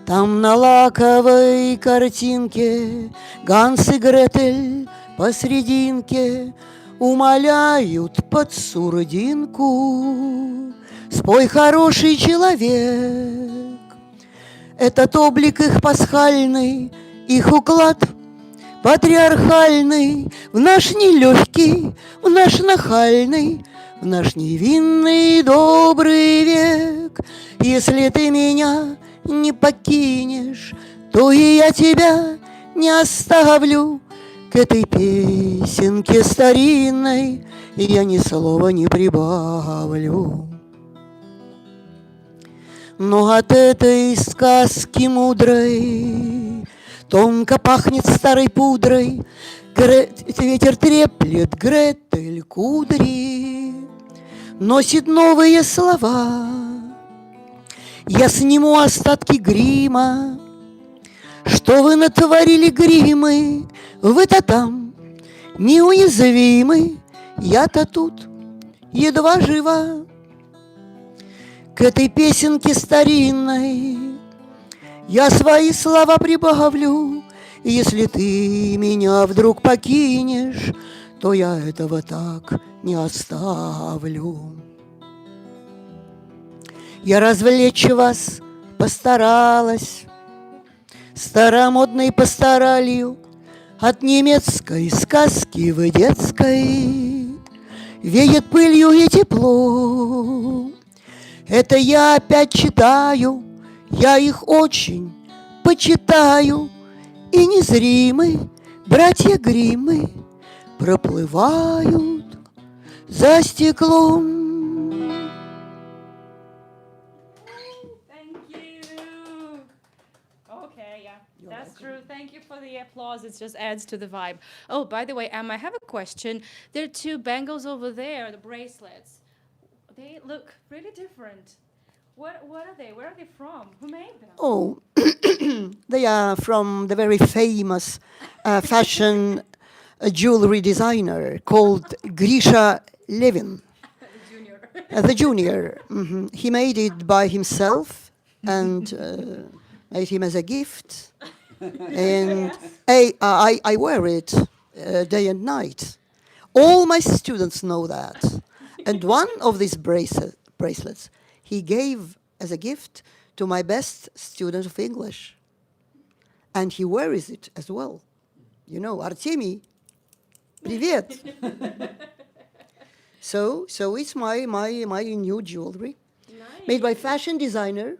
Там на лаковой картинке Ганс и Гретель посрединке умоляют под сурдинку: спой, хороший человек. Этот облик их пасхальный, их уклад патриархальный в наш нелегкий, в наш нахальный, в наш невинный добрый век. Если ты меня не покинешь, то и я тебя не оставлю. К этой песенке старинной я ни слова не прибавлю. Но от этой сказки мудрой тонко пахнет старой пудрой. Ветер треплет Гретель кудри, носит новые слова. Я сниму остатки грима. Что вы натворили, гримы? Вы-то там неуязвимы, я-то тут едва жива. К этой песенке старинной я свои слова прибавлю. Если ты меня вдруг покинешь, то я этого так не оставлю. Я развлечь вас постаралась старомодной пасторалью от немецкой сказки в детской. Веет пылью и теплом. Это я опять читаю, я их очень почитаю. И незримы братья Гриммы проплывают за стеклом. Thank you. Okay, yeah, that's true. Thank you for the applause. It just adds to the vibe. Oh, by the way, I have a question. There are two bangles over there, the bracelets. They look really different. What are they? Where are they from? Who made them? Oh, they are from the very famous fashion jewelry designer called Grisha Levin. Junior. The junior. He made it by himself and made him as a gift. And I wear it day and night. All my students know that. And one of these bracelets he gave as a gift to my best student of English. And he wears it as well. You know, Artemi, привет. So it's my new jewelry, made by fashion designer.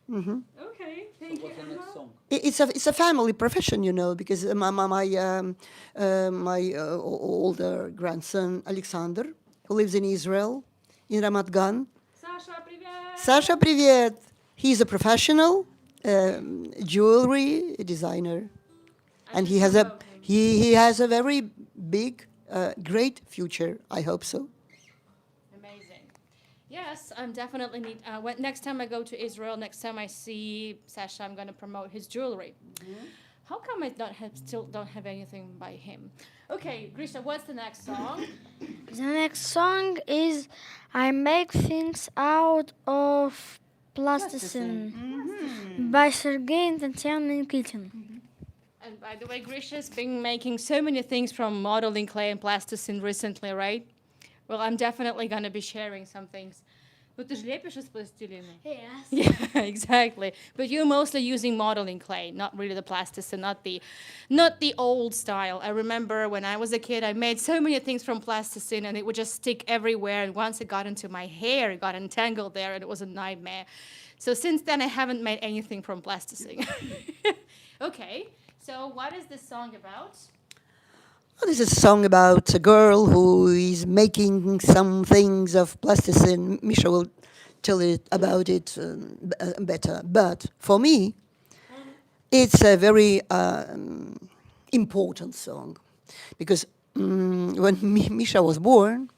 Okay, thank you. What's the next song? It's a family profession, you know, because my older grandson Alexander, who lives in Israel, in Ramat Gan. Sasha, привет. Sasha, привет. He's a professional jewelry designer, and he has a very big, great future. I hope so. Amazing. Yes, I'm definitely next time I go to Israel, next time I see Sasha, I'm going to promote his jewelry. How come I still don't have anything by him? Okay, Grisha, what's the next song? The next song is I Make Things Out of Plasticine by Sergei and Tatiana Nikitin. And by the way, Grisha's been making so many things from modeling clay and plasticine recently, right? Well, I'm definitely going to be sharing some things Ну, ты же лепишь из пластилина. Yes. Yeah, exactly. But you're mostly using modeling clay, not really the plasticine, not the old style. I remember when I was a kid, I made so many things from plasticine, and it would just stick everywhere. And once it got into my hair, it got entangled there, and it was a nightmare. So since then, I haven't made anything from plasticine. Okay. So what is this song about? Well, this is a song about a girl who is making some things of plasticine. Misha will tell it about it better. But for me, it's a very important song because when Misha was born,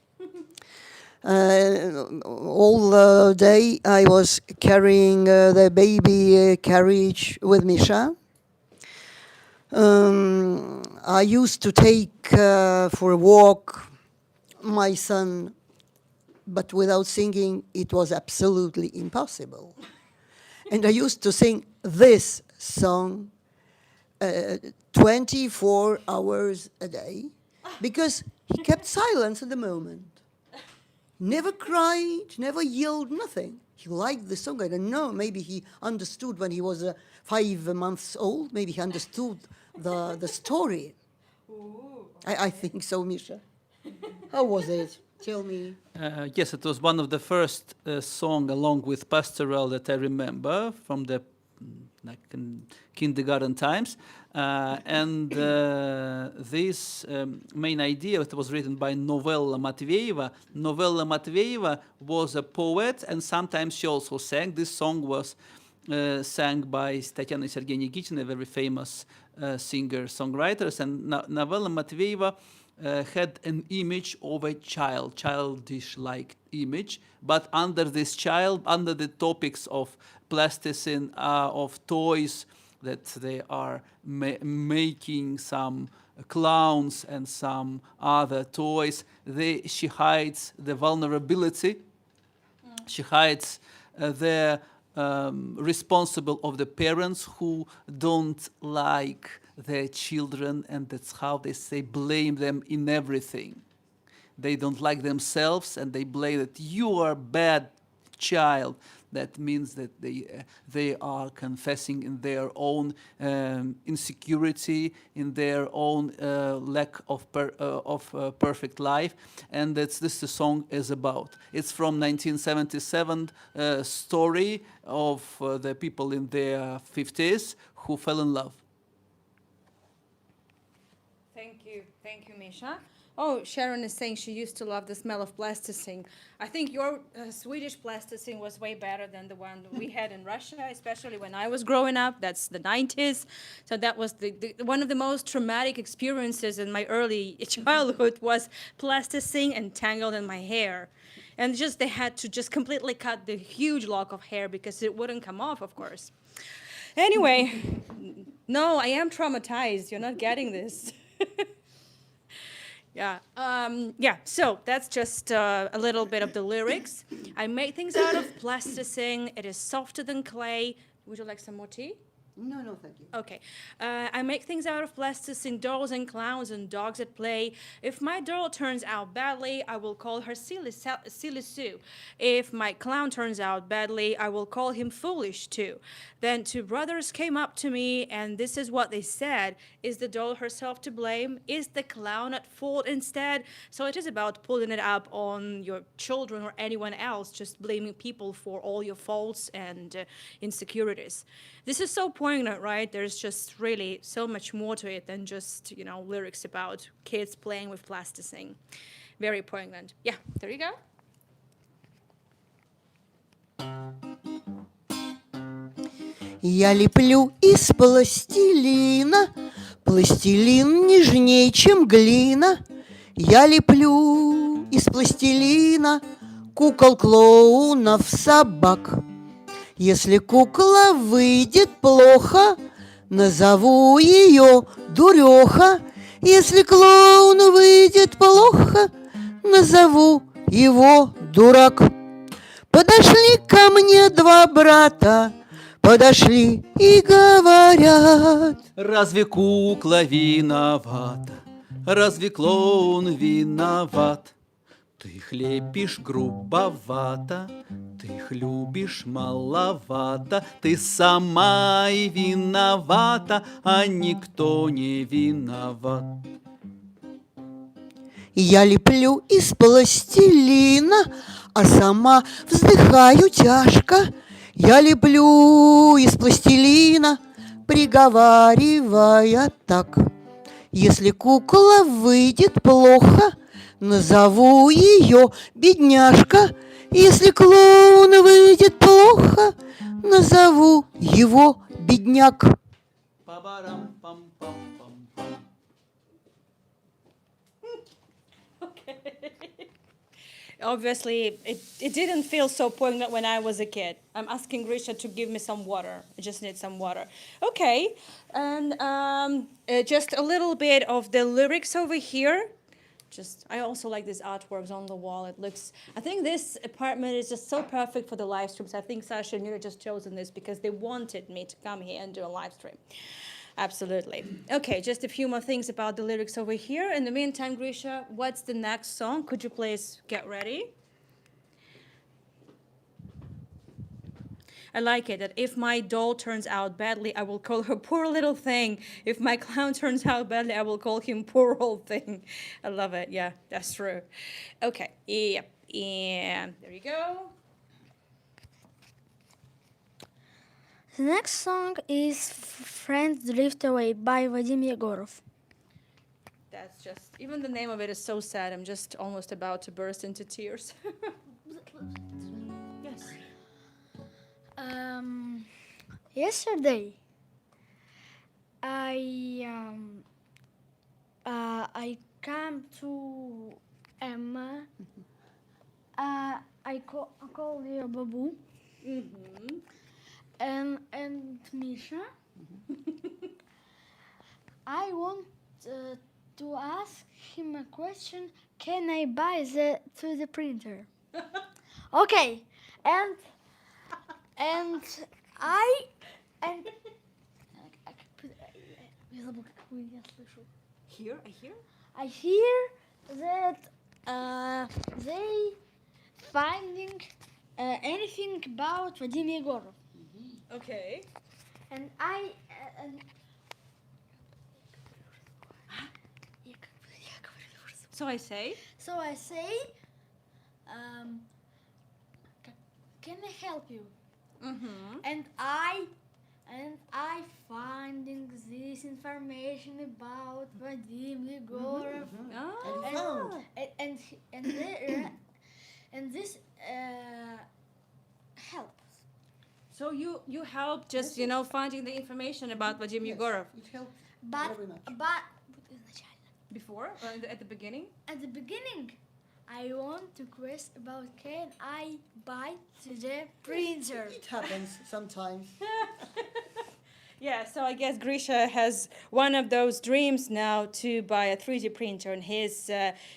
all day I was carrying the baby carriage with Misha. I used to take for a walk my son, but without singing, it was absolutely impossible. And I used to sing this song 24 hours a day because he kept silence at the moment. Never cried, never yelled, nothing. He liked the song. I don't know. Maybe he understood when he was 5 months old. Maybe he understood the story. I think so, Misha. How was it? Tell me. Yes, it was one of the first song along with Pastoral that I remember from the kindergarten times. This main idea, it was written by Novella Matveyeva. Novella Matveyeva was a poet, and sometimes she also sang. This song was sang by Tatiana Sergei Nikitin, a very famous singer-songwriter. And Novella Matveyeva had an image of a child, childish-like image, but under this child, under the topics of plasticine, of toys, that they are making some clowns and some other toys, she hides the vulnerability. She hides the responsible of the parents who don't like their children, and that's how they say blame them in everything. They don't like themselves, and they blame that you are a bad child. That means that they are confessing in their own insecurity, in their own lack of perfect life, and that's this the song is about. It's from 1977 story of the people in their 50s who fell in love. Thank you, Misha. Oh, Sharon is saying she used to love the smell of plasticine. I think your Swedish plasticine was way better than the one we had in Russia, especially when I was growing up. That's the 90s. So that was one of the most traumatic experiences in my early childhood was plasticine entangled in my hair. And just they had to just completely cut the huge lock of hair because it wouldn't come off, of course. Anyway, no, I am traumatized. You're not getting this. Yeah. So that's just a little bit of the lyrics. I made things out of plasticine. It is softer than clay. Would you like some more tea? No, thank you. Okay. I make things out of plasticine, dolls and clowns and dogs at play. If my doll turns out badly, I will call her silly Sue. If my clown turns out badly, I will call him foolish too. Then two brothers came up to me, and this is what they said. Is the doll herself to blame? Is the clown at fault instead? So it is about pulling it up on your children or anyone else, just blaming people for all your faults and insecurities. This is so poignant, right? There's just really so much more to it than just, lyrics about kids playing with plasticine. Very poignant. Yeah, there you go. Я леплю из пластилина, пластилин нежнее, чем глина. Я леплю из пластилина кукол, клоунов, собак. Если кукла выйдет плохо, назову ее дуреха. Если клоун выйдет плохо, назову его дурак. Подошли ко мне два брата, подошли и говорят: Разве кукла виновата? Разве клоун виноват? Ты их лепишь грубовато, ты их любишь маловато, ты сама и виновата, а никто не виноват. Я леплю из пластилина, а сама вздыхаю тяжко. Я леплю из пластилина, приговаривая так. Если кукла выйдет плохо, назову ее бедняжка. Если клоун выйдет плохо, назову его бедняк. Па-барам-пам-пам-пам-пам. Obviously, it didn't feel so poignant when I was a kid. I'm asking Grisha to give me some water. I just need some water. Okay, and just a little bit of the lyrics over here. I also like these artworks on the wall. I think this apartment is just so perfect for the live streams. I think Sasha and Nina just chosen this because they wanted me to come here and do a live stream. Absolutely. Okay, just a few more things about the lyrics over here. In the meantime, Grisha, what's the next song? Could you please get ready? I like it, that if my doll turns out badly, I will call her poor little thing. If my clown turns out badly, I will call him poor old thing. I love it. Yeah, that's true. Okay, yep, and there you go. The next song is Friends Drift Away by Vadim Yegorov. That's just, even the name of it is so sad. I'm just almost about to burst into tears. Yes. Yesterday, I came to Emma. I called her Babu Mm-hmm. and Misha. I want to ask him a question. Can I buy the 3D printer? Okay, and I and Here, I hear. I hear that they finding anything about Vadim Yegorov, Okay. and I So I say. so I say, can I help you? Mm-hmm. And I finding this information about Vadim Yegorov, Oh. And found. and this helps. So you help just Yes, finding the information about Vadim Yes, Yegorov it helped But very much. before at the beginning. at the beginning, I want to quest about can I buy the printer? It happens sometimes. Yeah, so I guess Grisha has one of those dreams now to buy a 3D printer, and he's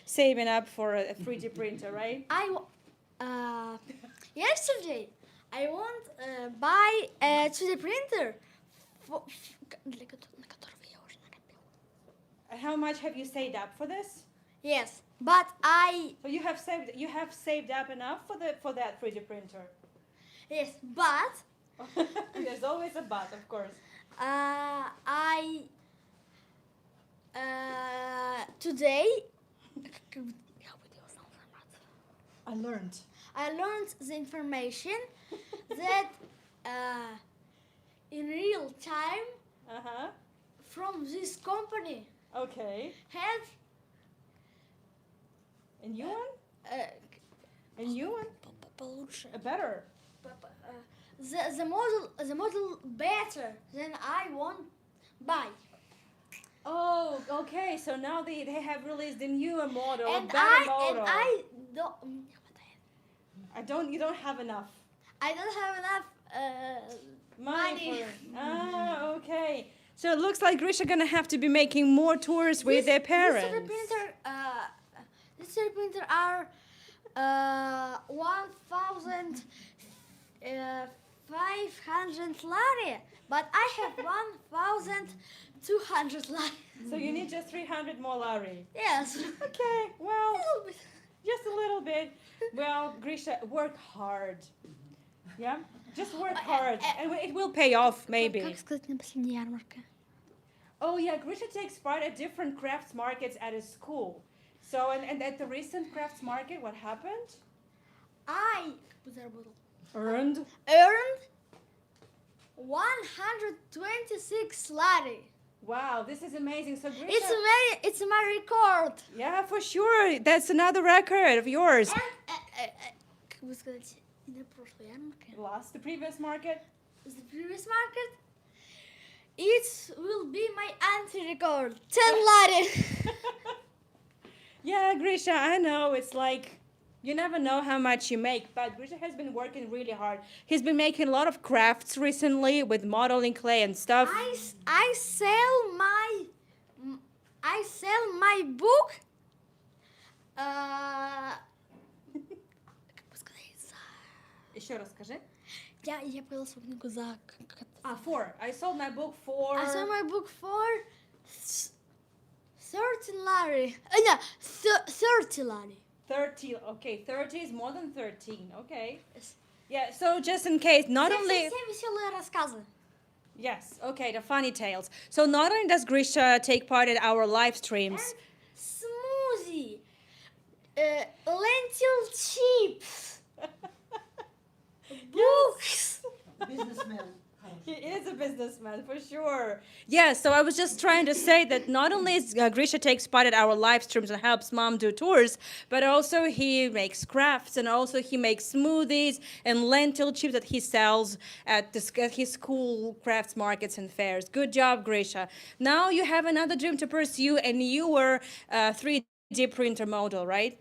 saving up for a 3D printer, right? Yesterday I want buy a 3D printer. How much have you saved up for this? Yes, but So you have saved up enough for that 3D printer. yes, but There's always a but, of course. Today I learned. I learned the information that in real time Uh-huh. from this company Okay. have A new one? uh, A new one? получше. A better. The model better than I want buy. Oh, okay. So now they have released a newer model, a And better model. I don't You don't have enough I don't have enough money money. for it. Ah, okay. So it looks like Grisha gonna have to be making more tours with their parents. This 3D printer are 1,500 lari, but I have 1,200 lari. So you need just 300 more lari. Yes. Okay, well, Little bit. Just a little bit. Well, Grisha, work hard. Yeah? Just work hard. And it will pay off, maybe. Как сказать на последней ярмарке? Oh, yeah, Grisha takes part at different crafts markets at his school. So, and at the recent crafts market, what happened? I заработал. Earned. Earned 126 lari. Wow, this is amazing. So, Grisha. It's my record. Yeah, for sure. That's another record of yours. And, как бы сказать, на прошлой ярмарке, Lost the previous market. the previous market, it will be my anti-record. 10 lari. Yeah, Grisha, I know. It's like you never know how much you make, but Grisha has been working really hard. He's been making a lot of crafts recently with modeling clay and stuff. I sell my book. Как бы сказать, Еще раз скажи. я продала свою книгу за... Four. I sold my book for. I sold my book for 13 lari. No, 30 lari. 30. Okay, 30 is more than 13. Okay. Yes. Yeah, so just in case, not only. Все веселые рассказы. Yes, okay, the funny tales. So not only does Grisha take part in our live streams. Smoothie. Lentil chips. Books. Businessman. He is a businessman for sure. Yeah, so I was just trying to say that not only is Grisha takes part at our live streams and helps mom do tours, but also he makes crafts and also he makes smoothies and lentil chips that he sells at his school crafts markets and fairs. Good job, Grisha. Now you have another dream to pursue, and you were a 3D printer model, right?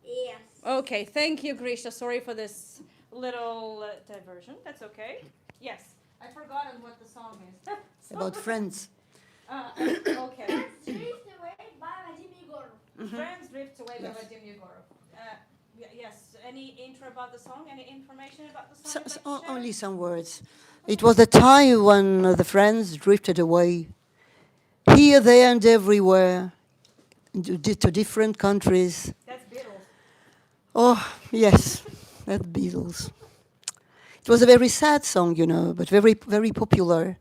Yes. Okay, thank you, Grisha. Sorry for this little diversion. That's okay. Yes, I've forgotten what the song is. About friends. Okay. Drift away by Vadim Yegorov. Friends Drift Away by Yes. Vadim Yegorov. Yes, any intro about the song? Any information about the song? So, you'd like to share? only some words. It was the time when the friends drifted away, here, there, and everywhere, to different countries. That's Beatles. Oh, yes, that's Beatles. It was a very sad song, but very, very popular,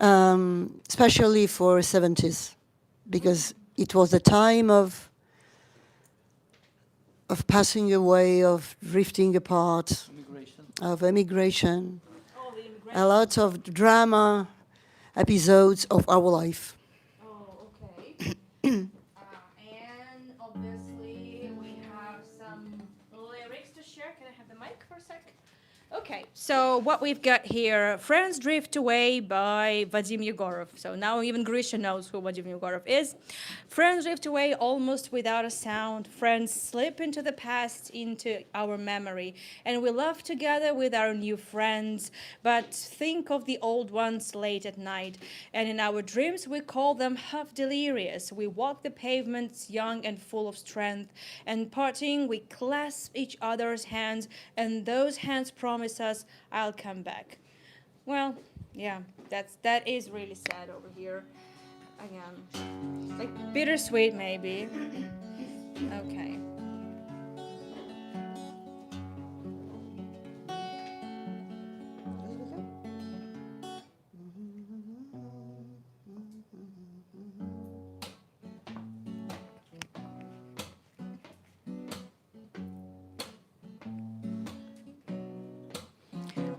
especially for 70s, because it was the time of passing away, of drifting apart, Immigration. of emigration, Oh, the a immigration. lot of drama episodes of our life. Oh, okay. And obviously we have some lyrics to share. Can I have the mic for a sec? Okay, so what we've got here, Friends Drift Away by Vadim Yegorov. So now even Grisha knows who Vadim Yegorov is. Friends drift away almost without a sound. Friends slip into the past, into our memory. And we laugh together with our new friends, but think of the old ones late at night. And in our dreams we call them half delirious. We walk the pavements young and full of strength. And parting we clasp each other's hands, and those hands promise us, I'll come back. Well, yeah, that is really sad over here. Again, like bittersweet maybe. Okay.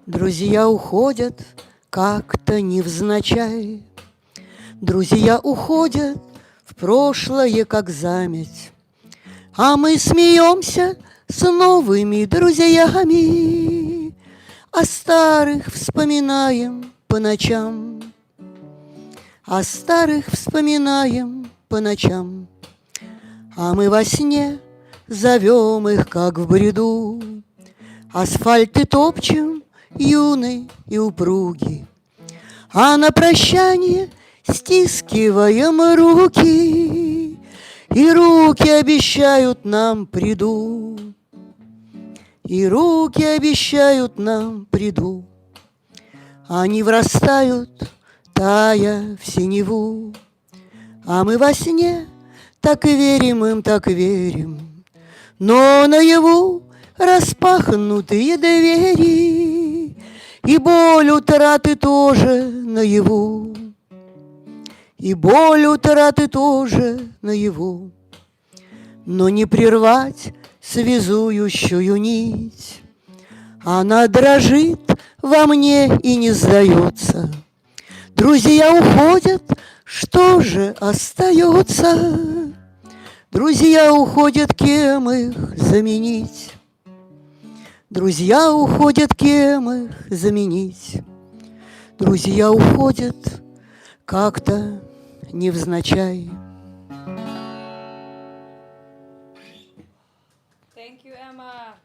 Друзья уходят как-то невзначай. Друзья уходят в прошлое, как заметь. А мы смеемся с новыми друзьями, о старых вспоминаем по ночам, о старых вспоминаем по ночам. А мы во сне зовем их, как в бреду, асфальты топчем, юный и упругий, а на прощание стискиваем руки, и руки обещают нам приду, и руки обещают нам приду. Они врастают, тая в синеву, а мы во сне так и верим им, так верим, Но наяву распахнутые двери, и боль утраты тоже наяву, и боль утраты тоже наяву. Но не прервать связующую нить, она дрожит во мне и не сдается. Друзья уходят, что же остается? Друзья уходят, кем их заменить? Друзья уходят, кем их заменить? Друзья уходят как-то невзначай. Thank you, Emma.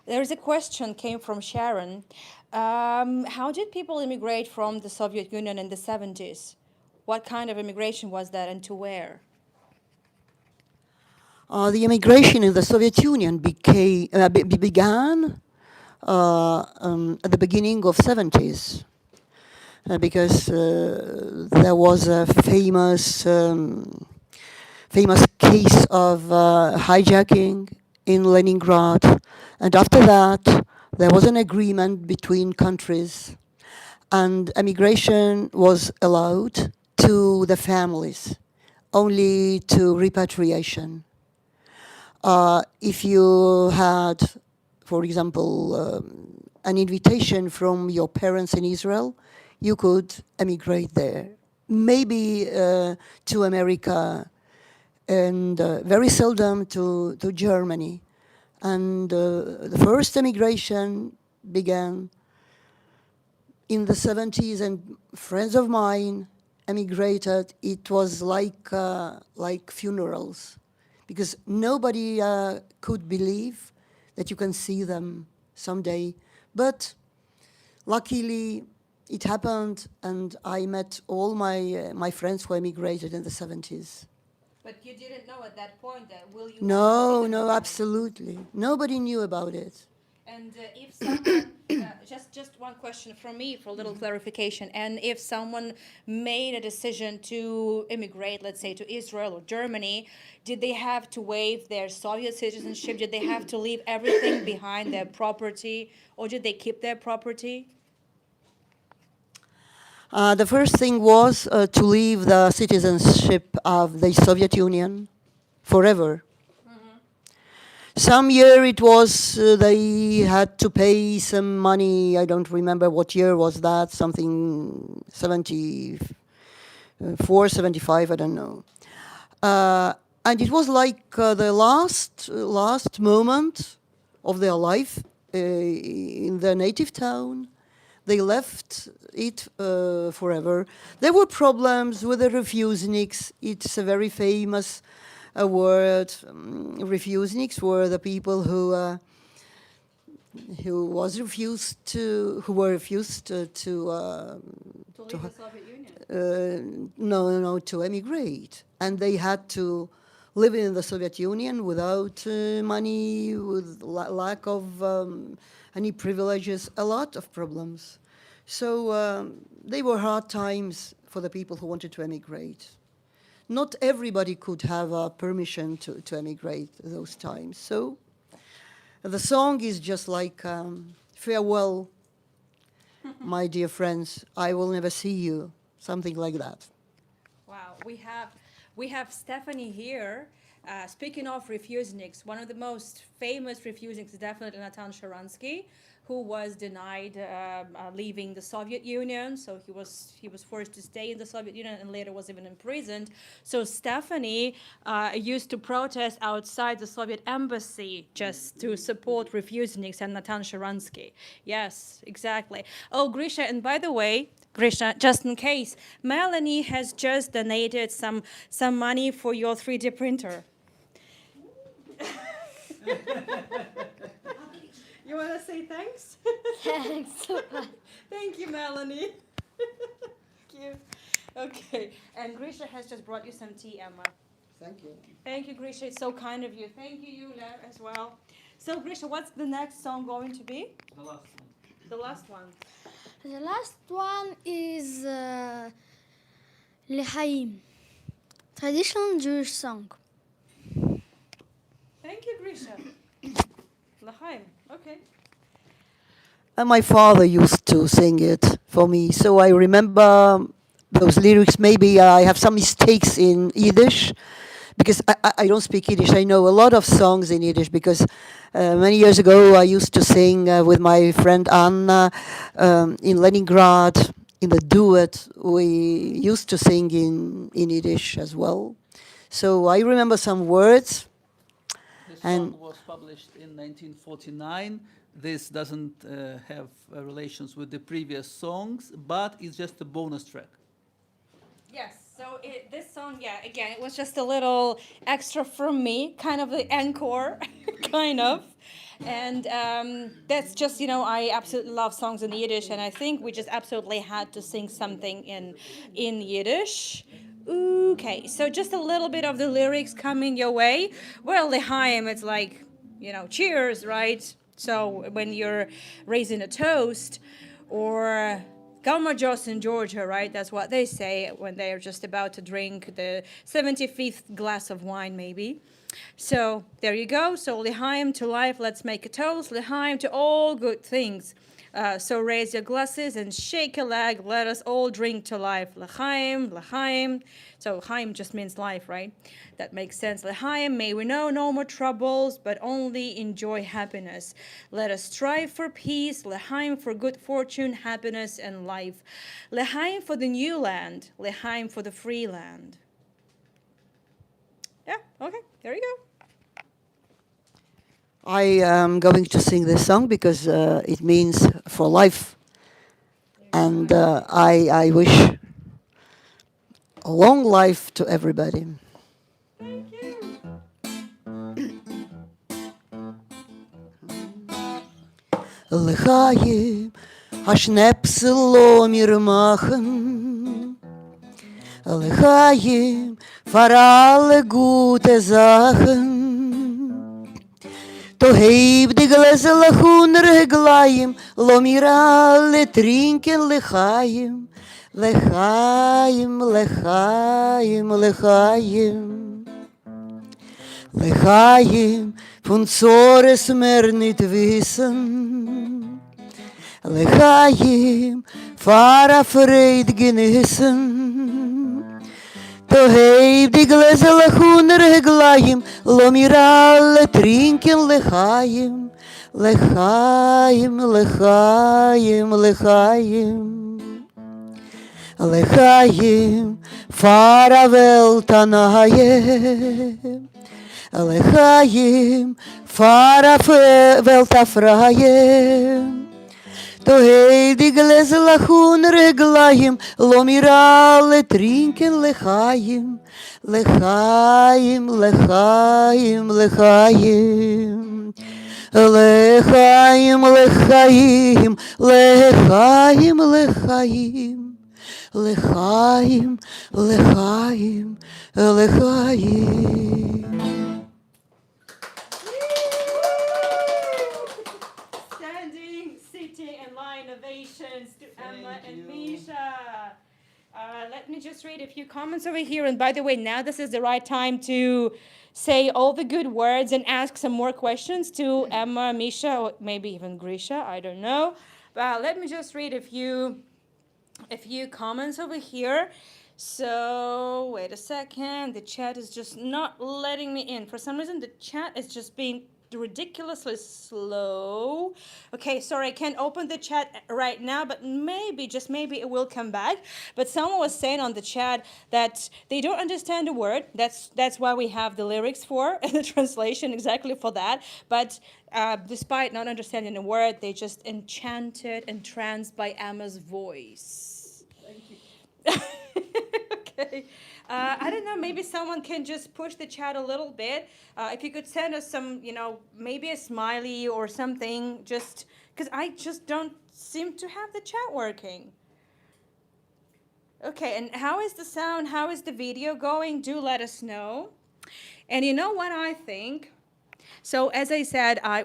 There's a question came from Sharon. How did people immigrate from the Soviet Union in the 70s? What kind of immigration was that and to where? The immigration in the Soviet Union began at the beginning of 70s because there was a famous case of hijacking in Leningrad, and after that there was an agreement between countries, and immigration was allowed to the families, only to repatriation. If you had, for example, an invitation from your parents in Israel, you could emigrate there. Maybe to America, and very seldom to Germany. And the first emigration began in the 70s, and friends of mine emigrated. It was like funerals, because nobody could believe that you can see them someday. But luckily, it happened, and I met all my friends who emigrated in the 70s. But you didn't know at that point that will you No, no, absolutely. Nobody knew about it. And if someone, just one question from me for a little clarification, and if someone made a decision to immigrate, let's say to Israel or Germany, did they have to waive their Soviet citizenship? Did they have to leave everything behind, their property, or did they keep their property? The first thing was to leave the citizenship of the Soviet Union forever. Some year it was they had to pay some money. I don't remember what year was that, something 74, 75, I don't know. And it was like the last moment of their life in their native town. They left it forever. There were problems with the refuseniks. It's a very famous word. Refuseniks were the people who were refused to leave the Soviet Union. to emigrate, and they had to live in the Soviet Union without money, with lack of any privileges, a lot of problems. So they were hard times for the people who wanted to emigrate. Not everybody could have permission to emigrate those times. So the song is just like farewell, my dear friends, I will never see you, something like that. Wow, we have Stephanie here. Speaking of refuseniks, one of the most famous refuseniks is definitely Natan Sharansky, who was denied leaving the Soviet Union. So he was forced to stay in the Soviet Union and later was even imprisoned. So Stephanie used to protest outside the Soviet embassy just to support refuseniks and Natan Sharansky. Yes, exactly. Oh, Grisha, and by the way, Grisha, just in case, Melanie has just donated some money for your 3D printer. You want to say thanks? Thanks. Thank you, Melanie. Thank you. Okay, and Grisha has just brought you some tea, Emma. Thank you. Thank you, Grisha. It's so kind of you. Thank you, Yulia, as well. So, Grisha, what's the next song going to be? The last one. The last one. The last one is L'Chaim, traditional Jewish song. Thank you, Grisha. L'chaim. Okay. And my father used to sing it for me, so I remember those lyrics. Maybe I have some mistakes in Yiddish because I don't speak Yiddish. I know a lot of songs in Yiddish because many years ago I used to sing with my friend Anna in Leningrad in the duet. We used to sing in Yiddish as well. So I remember some words. This And song was published in 1949. This doesn't have relations with the previous songs, but it's just a bonus track. Yes. So this song, yeah, again, it was just a little extra from me, kind of the encore, kind of. And that's just, I absolutely love songs in Yiddish, and I think we just absolutely had to sing something in Yiddish. Okay, so just a little bit of the lyrics coming your way. Well, L'chaim, it's like, cheers, right? So when you're raising a toast, or Gamma Joss in Georgia, right? That's what they say when they're just about to drink the 75th glass of wine, maybe. So there you go. So L'chaim to life. Let's make a toast. L'chaim to all good things. So raise your glasses and shake a leg. Let us all drink to life. L'chaim, L'chaim. So Chaim just means life, right? That makes sense. L'chaim, may we know no more troubles, but only enjoy happiness. Let us strive for peace. L'chaim for good fortune, happiness, and life. L'chaim for the new land. L'chaim for the free land. Yeah, okay, there you go. I am going to sing this song because it means for life. And I wish a long life to everybody. Thank you. L'chaim, Schnäpsel lo mir machen. L'chaim, für alle gute Sachen. To heb die Gläser lachun reglaim, lo mir alle trinken L'chaim. L'chaim, L'chaim, L'chaim. L'chaim, von Zores mer nit wissen. L'chaim, fara freit genießen. To heb die Gläser lachun reglaim, lo mir alle trinken L'chaim. L'chaim, L'chaim, L'chaim. L'chaim, fara Welt anaye. L'chaim, fara Welt afraye. To heb die Gläser lachun reglaim, lo mir alle trinken L'chaim. L'chaim, L'chaim, L'chaim. L'chaim, L'chaim, L'chaim, L'chaim. L'chaim, L'chaim, L'chaim. Standing, sitting, and lying ovations to Emma and Misha. Let me just read a few comments over here. And by the way, now this is the right time to say all the good words and ask some more questions to Emma, Misha, or maybe even Grisha. I don't know. But let me just read a few comments over here. So wait a second. The chat is just not letting me in. For some reason, the chat is just being ridiculously slow. Okay, sorry, I can't open the chat right now, but maybe, just maybe, it will come back. But someone was saying on the chat that they don't understand the word. That's why we have the lyrics for the translation, exactly for that. But despite not understanding the word, they just enchanted, entranced by Emma's voice. Thank you. Okay. I don't know, maybe someone can just push the chat a little bit. If you could send us some, maybe a smiley or something, just because I just don't seem to have the chat working. Okay, and how is the sound? How is the video going? Do let us know. And you know what I think? So as I said, I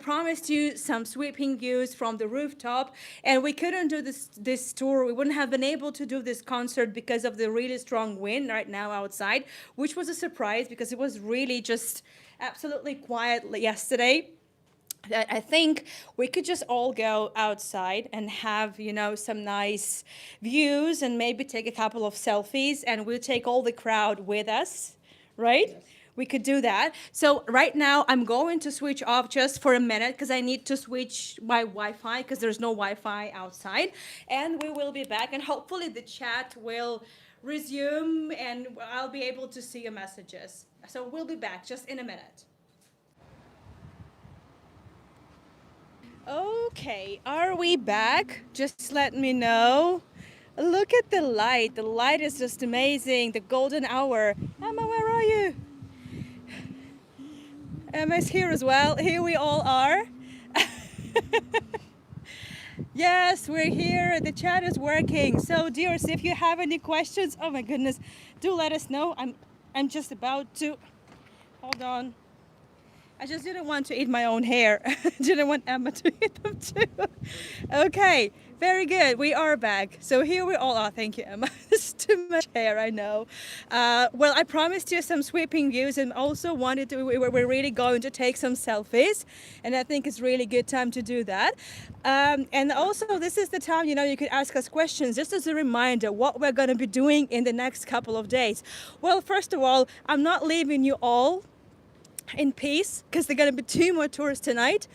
promised you some sweeping views from the rooftop, and we couldn't do this tour. We wouldn't have been able to do this concert because of the really strong wind right now outside, which was a surprise because it was really just absolutely quiet yesterday. I think we could just all go outside and have, some nice views and maybe take a couple of selfies, and we'll take all the crowd with us, right? Yes. We could do that. So right now I'm going to switch off just for a minute because I need to switch my Wi-Fi because there's no Wi-Fi outside. And we will be back, and hopefully the chat will resume and I'll be able to see your messages. So we'll be back just in a minute. Okay, are we back? Just let me know. Look at the light. The light is just amazing. The golden hour. Emma, where are you? Emma's here as well. Here we all are. Yes, we're here. The chat is working. So, dears, if you have any questions, oh my goodness, do let us know. I'm just about to. Hold on. I just didn't want to eat my own hair. Didn't want Emma to eat them too. Okay, very good. We are back. So here we all are. Thank you, Emma. It's too much hair, I know. Well, I promised you some sweeping views, and also wanted to. We're really going to take some selfies, and I think it's really good time to do that. And also, this is the time you could ask us questions. Just as a reminder, what we're going to be doing in the next couple of days. Well, first of all, I'm not leaving you all in peace because there are going to be 2 more tours tonight.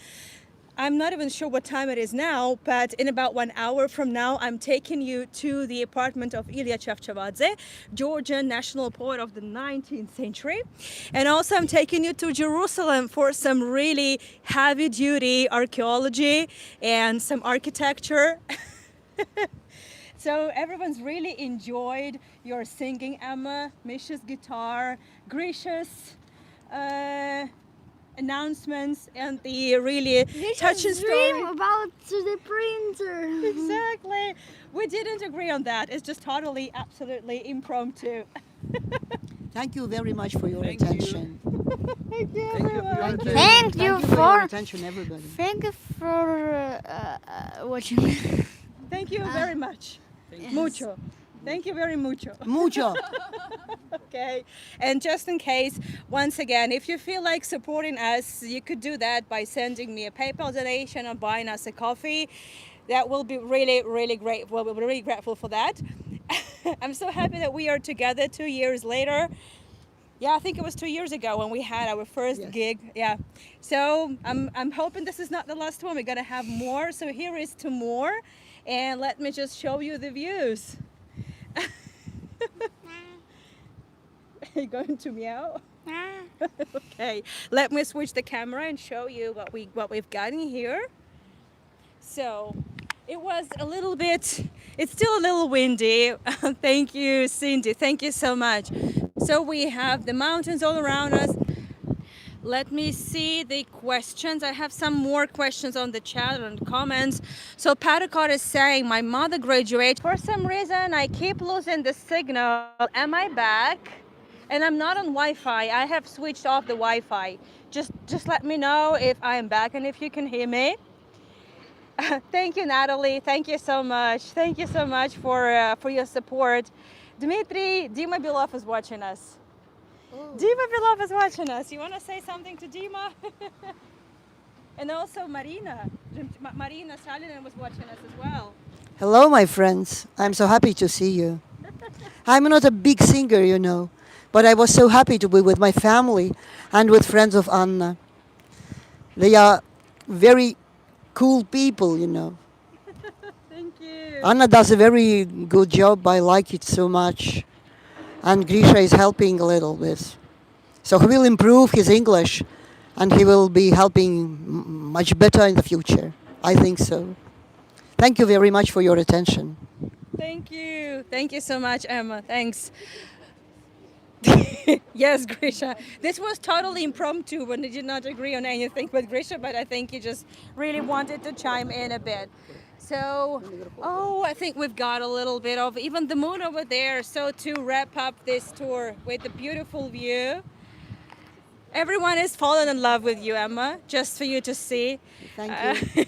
I'm not even sure what time it is now, but in about 1 hour from now, I'm taking you to the apartment of Ilya Chevchavadze, Georgian national poet of the 19th century. And also I'm taking you to Jerusalem for some really heavy duty archaeology and some architecture. So everyone's really enjoyed your singing, Emma, Misha's guitar, Grisha's announcements, and the really touching story. Dream about the printer. Exactly. We didn't agree on that. It's just totally, absolutely impromptu. Thank you very much for your Thank you. attention. Thank you, Thank you for everyone. your Thank you for your for attention, everybody. thank you for watching. Thank you very much. Thank you. Mucho. Thank you very mucho. Mucho. Okay. And just in case, once again, if you feel like supporting us, you could do that by sending me a PayPal donation or buying us a coffee. That will be really, really great. We'll be really grateful for that. I'm so happy that we are together 2 years later. Yeah, I think it was 2 years ago when we had our first Yes. gig. Yeah. So I'm hoping this is not the last one. We're going to have more. So here is to more. And let me just show you the views. Are you going to meow? Okay, let me switch the camera and show you what we've got in here. So it was a little bit, it's still a little windy. Thank you, Cindy. Thank you so much. So we have the mountains all around us. Let me see the questions. I have some more questions on the chat and comments. So Patakot is saying, my mother graduated. For some reason, I keep losing the signal. Am I back? And I'm not on Wi-Fi. I have switched off the Wi-Fi. Just let me know if I am back and if you can hear me. Thank you, Natalie. Thank you so much. Thank you so much for your support. Dmitry, Dima Belov is watching us. Dima Belov is watching us. You want to say something to Dima? And also Marina. Marina Salinen was watching us as well. Hello, my friends. I'm so happy to see you. I'm not a big singer, but I was so happy to be with my family and with friends of Anna. They are very cool people. Thank you. Anna does a very good job. I like it so much. And Grisha is helping a little bit. So he will improve his English and he will be helping much better in the future. I think so. Thank you very much for your attention. Thank you. Thank you so much, Emma. Thanks. Yes, Grisha. This was totally impromptu when they did not agree on anything with Grisha, but I think he just really wanted to chime in a bit. So, I think we've got a little bit of even the moon over there. So to wrap up this tour with the beautiful view, Everyone is falling in love with you, Emma. Just for you to see. Thank Uh, you.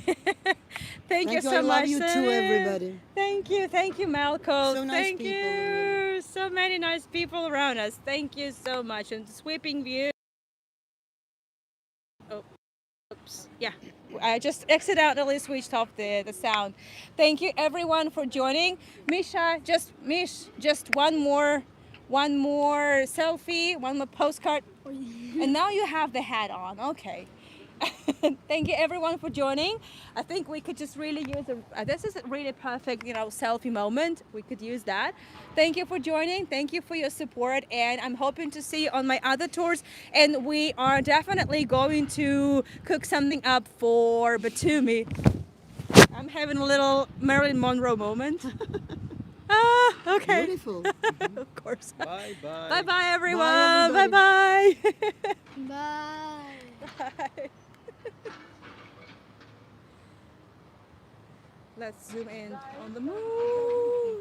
Thank you Thank you. so I love much. you too, Samir. everybody. Thank you, Malcolm. So nice Thank people, really. you. So many nice people around us. Thank you so much. And sweeping view. Oh, oops. Yeah. I just accidentally switched off the sound. Thank you everyone for joining. Just one more selfie, one more postcard. And now you have the hat on. Okay. Thank you everyone for joining. I think we could just really use this is a really perfect, selfie moment. We could use that. Thank you for joining. Thank you for your support, and I'm hoping to see you on my other tours. And we are definitely going to cook something up for Batumi. I'm having a little Marilyn Monroe moment. Okay. Beautiful. Of course. Bye bye. Bye bye everyone. Bye, Bye everybody. bye. Bye. Bye. Let's zoom in on the moon.